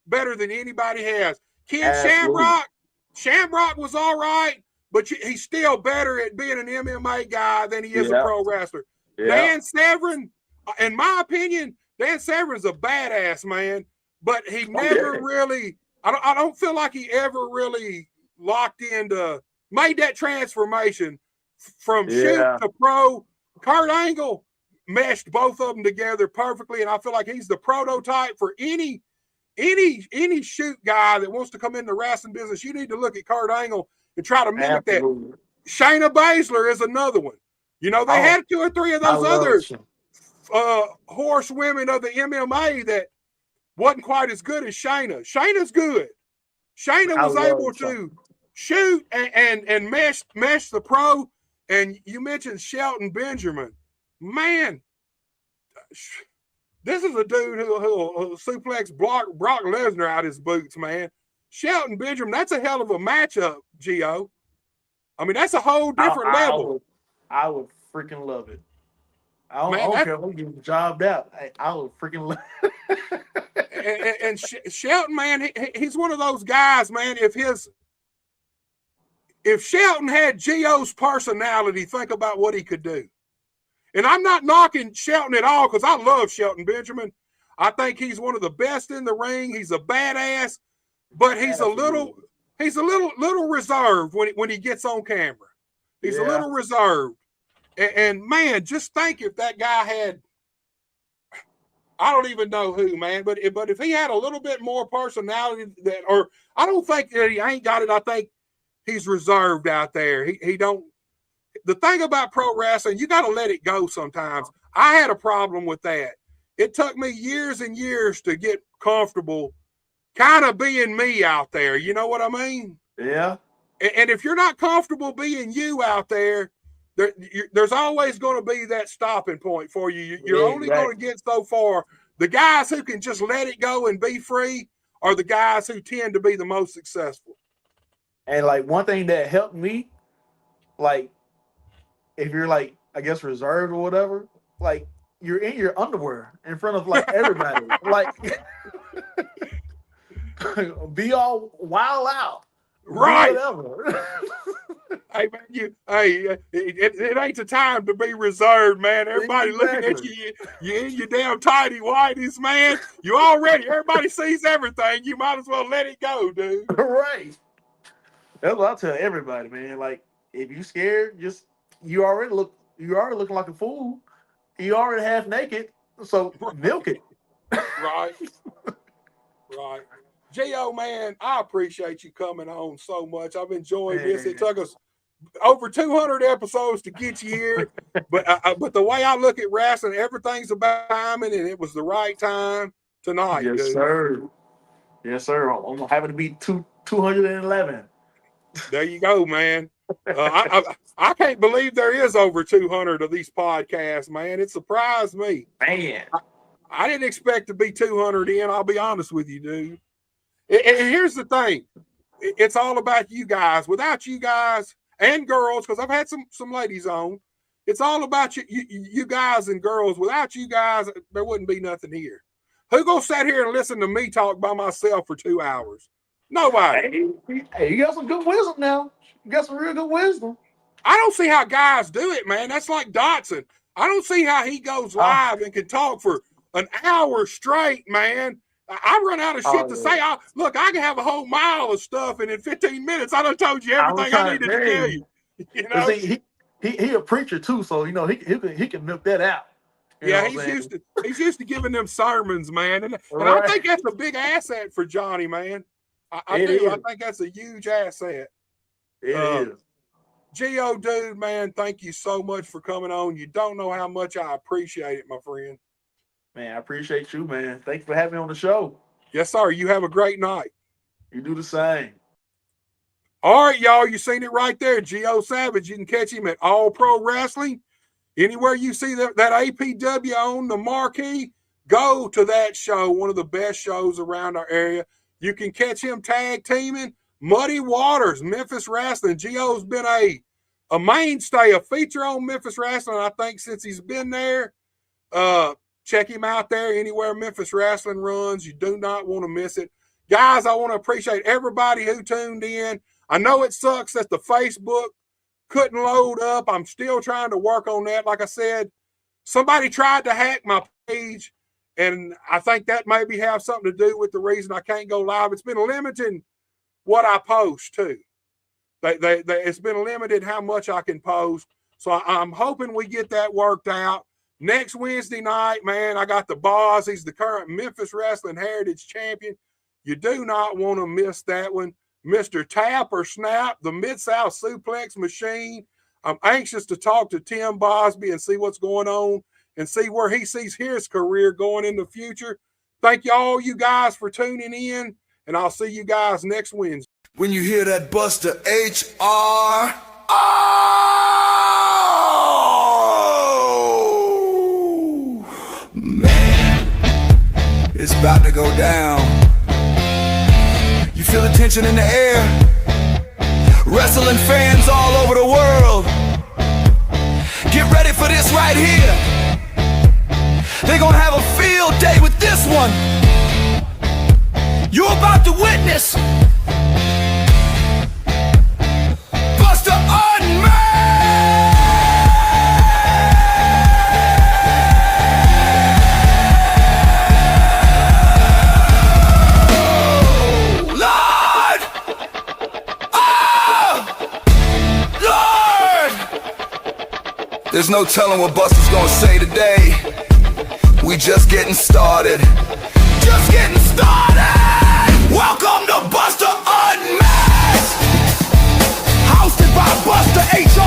better than anybody has. Ken Shamrock was all right, but he's still better at being an MMA guy than he is a pro wrestler. Dan Severn, in my opinion, Dan Severn's a badass, man, but he never really, I don't feel like he ever really made that transformation from shoot to pro. Kurt Angle meshed both of them together perfectly, and I feel like he's the prototype for any shoot guy that wants to come in the wrestling business. You need to look at Kurt Angle and try to mimic that. Shayna Baszler is another one. You know, they had 2 or 3 of those other horsewomen of the MMA that wasn't quite as good as Shayna. Shayna's good. Shayna was able to shoot and mesh the pro. And you mentioned Shelton Benjamin. Man, this is a dude who'll suplex Brock Lesnar out his boots, man. Shelton Benjamin, that's a hell of a matchup, Gio. I mean, that's a whole different level. I would freaking love it. I don't care if I'm getting jobbed out. I would freaking love it. and Shelton, man, he's one of those guys, man. If Shelton had Gio's personality, think about what he could do. And I'm not knocking Shelton at all, because I love Shelton Benjamin. I think he's one of the best in the ring. He's a badass, but he's a little reserved when he gets on camera. He's a little reserved. And man, just think if that guy had, I don't even know who, man, but if he had a little bit more personality I don't think that he ain't got it. I think he's reserved out there. He don't. The thing about pro wrestling, you got to let it go sometimes. I had a problem with that. It took me years and years to get comfortable kind of being me out there. You know what I mean? Yeah. And if you're not comfortable being you out there's always going to be that stopping point for you. You're only going to get so far. The guys who can just let it go and be free are the guys who tend to be the most successful. And like one thing that helped me, like if you're like, I guess reserved or whatever, like you're in your underwear in front of like everybody. Like be all wild out. Right. Whatever. Hey man, it ain't the time to be reserved, man. Everybody looking at you. You in your damn tidy whities, man. Everybody sees everything. You might as well let it go, dude. Right. That's what I tell everybody, man. Like, if you scared, you already looking like a fool. You already half naked, so milk it. Right. Right. Gio, man, I appreciate you coming on so much. I've enjoyed this. It Man. took us over 200 episodes to get you here, but the way I look at wrestling, everything's about timing, and it was the right time tonight, Yes, dude. sir. Yes, sir. I'm having to be 211. There you go, man. I can't believe there is over 200 of these podcasts, man. It surprised me. Man. I didn't expect to be 200 in. I'll be honest with you, dude. And here's the thing. It's all about you guys. Without you guys and girls, because I've had some ladies on, it's all about you guys and girls. Without you guys, there wouldn't be nothing here. Who gonna sit here and listen to me talk by myself for 2 hours? Nobody. Hey, you got some good wisdom now. You got some real good wisdom. I don't see how guys do it, man. That's like Dotson. I don't see how he goes live and can talk for an hour straight, man. I run out of shit to say. Look, I can have a whole mile of stuff, and in 15 minutes, I done told you everything I needed to tell you. You know? See, he a preacher too, so you know he can milk that out. Yeah, he's used to giving them sermons, man, and I think that's a big asset for Johnny, man. I do. I think that's a huge asset. It is. Gio, dude, man, thank you so much for coming on. You don't know how much I appreciate it, my friend. Man, I appreciate you, man. Thanks for having me on the show. Yes, sir. You have a great night. You do the same. All right, y'all. You seen it right there. Gio Savage. You can catch him at All Pro Wrestling. Anywhere you see that APW on the marquee, go to that show. One of the best shows around our area. You can catch him tag teaming. Muddy Waters, Memphis Wrestling. Gio's been a mainstay, a feature on Memphis Wrestling, I think, since he's been there. Check him out there anywhere Memphis Wrestling runs. You do not want to miss it. Guys, I want to appreciate everybody who tuned in. I know it sucks that the Facebook couldn't load up. I'm still trying to work on that. Like I said, somebody tried to hack my page, and I think that maybe have something to do with the reason I can't go live. It's been limiting what I post too. It's been limited how much I can post. So I'm hoping we get that worked out. Next Wednesday night, man, I got the boss. He's the current Memphis Wrestling Heritage Champion. You do not want to miss that one. Mr. Tap or Snap, the Mid-South Suplex Machine. I'm anxious to talk to Tim Bosby and see what's going on and see where he sees his career going in the future. Thank you all you guys for tuning in, and I'll see you guys next Wednesday. When you hear that Buster H.R. Oh, man, it's about to go down. You feel the tension in the air. Wrestling fans all over the world, get ready for this right here. They're gonna have a field day with this one. You're about to witness Buster Unmasked! Oh, Lord! Oh, Lord! There's no telling what Buster's gonna say today. We just getting started. Just getting started! Welcome to Buster Unmasked! Hosted by Buster H.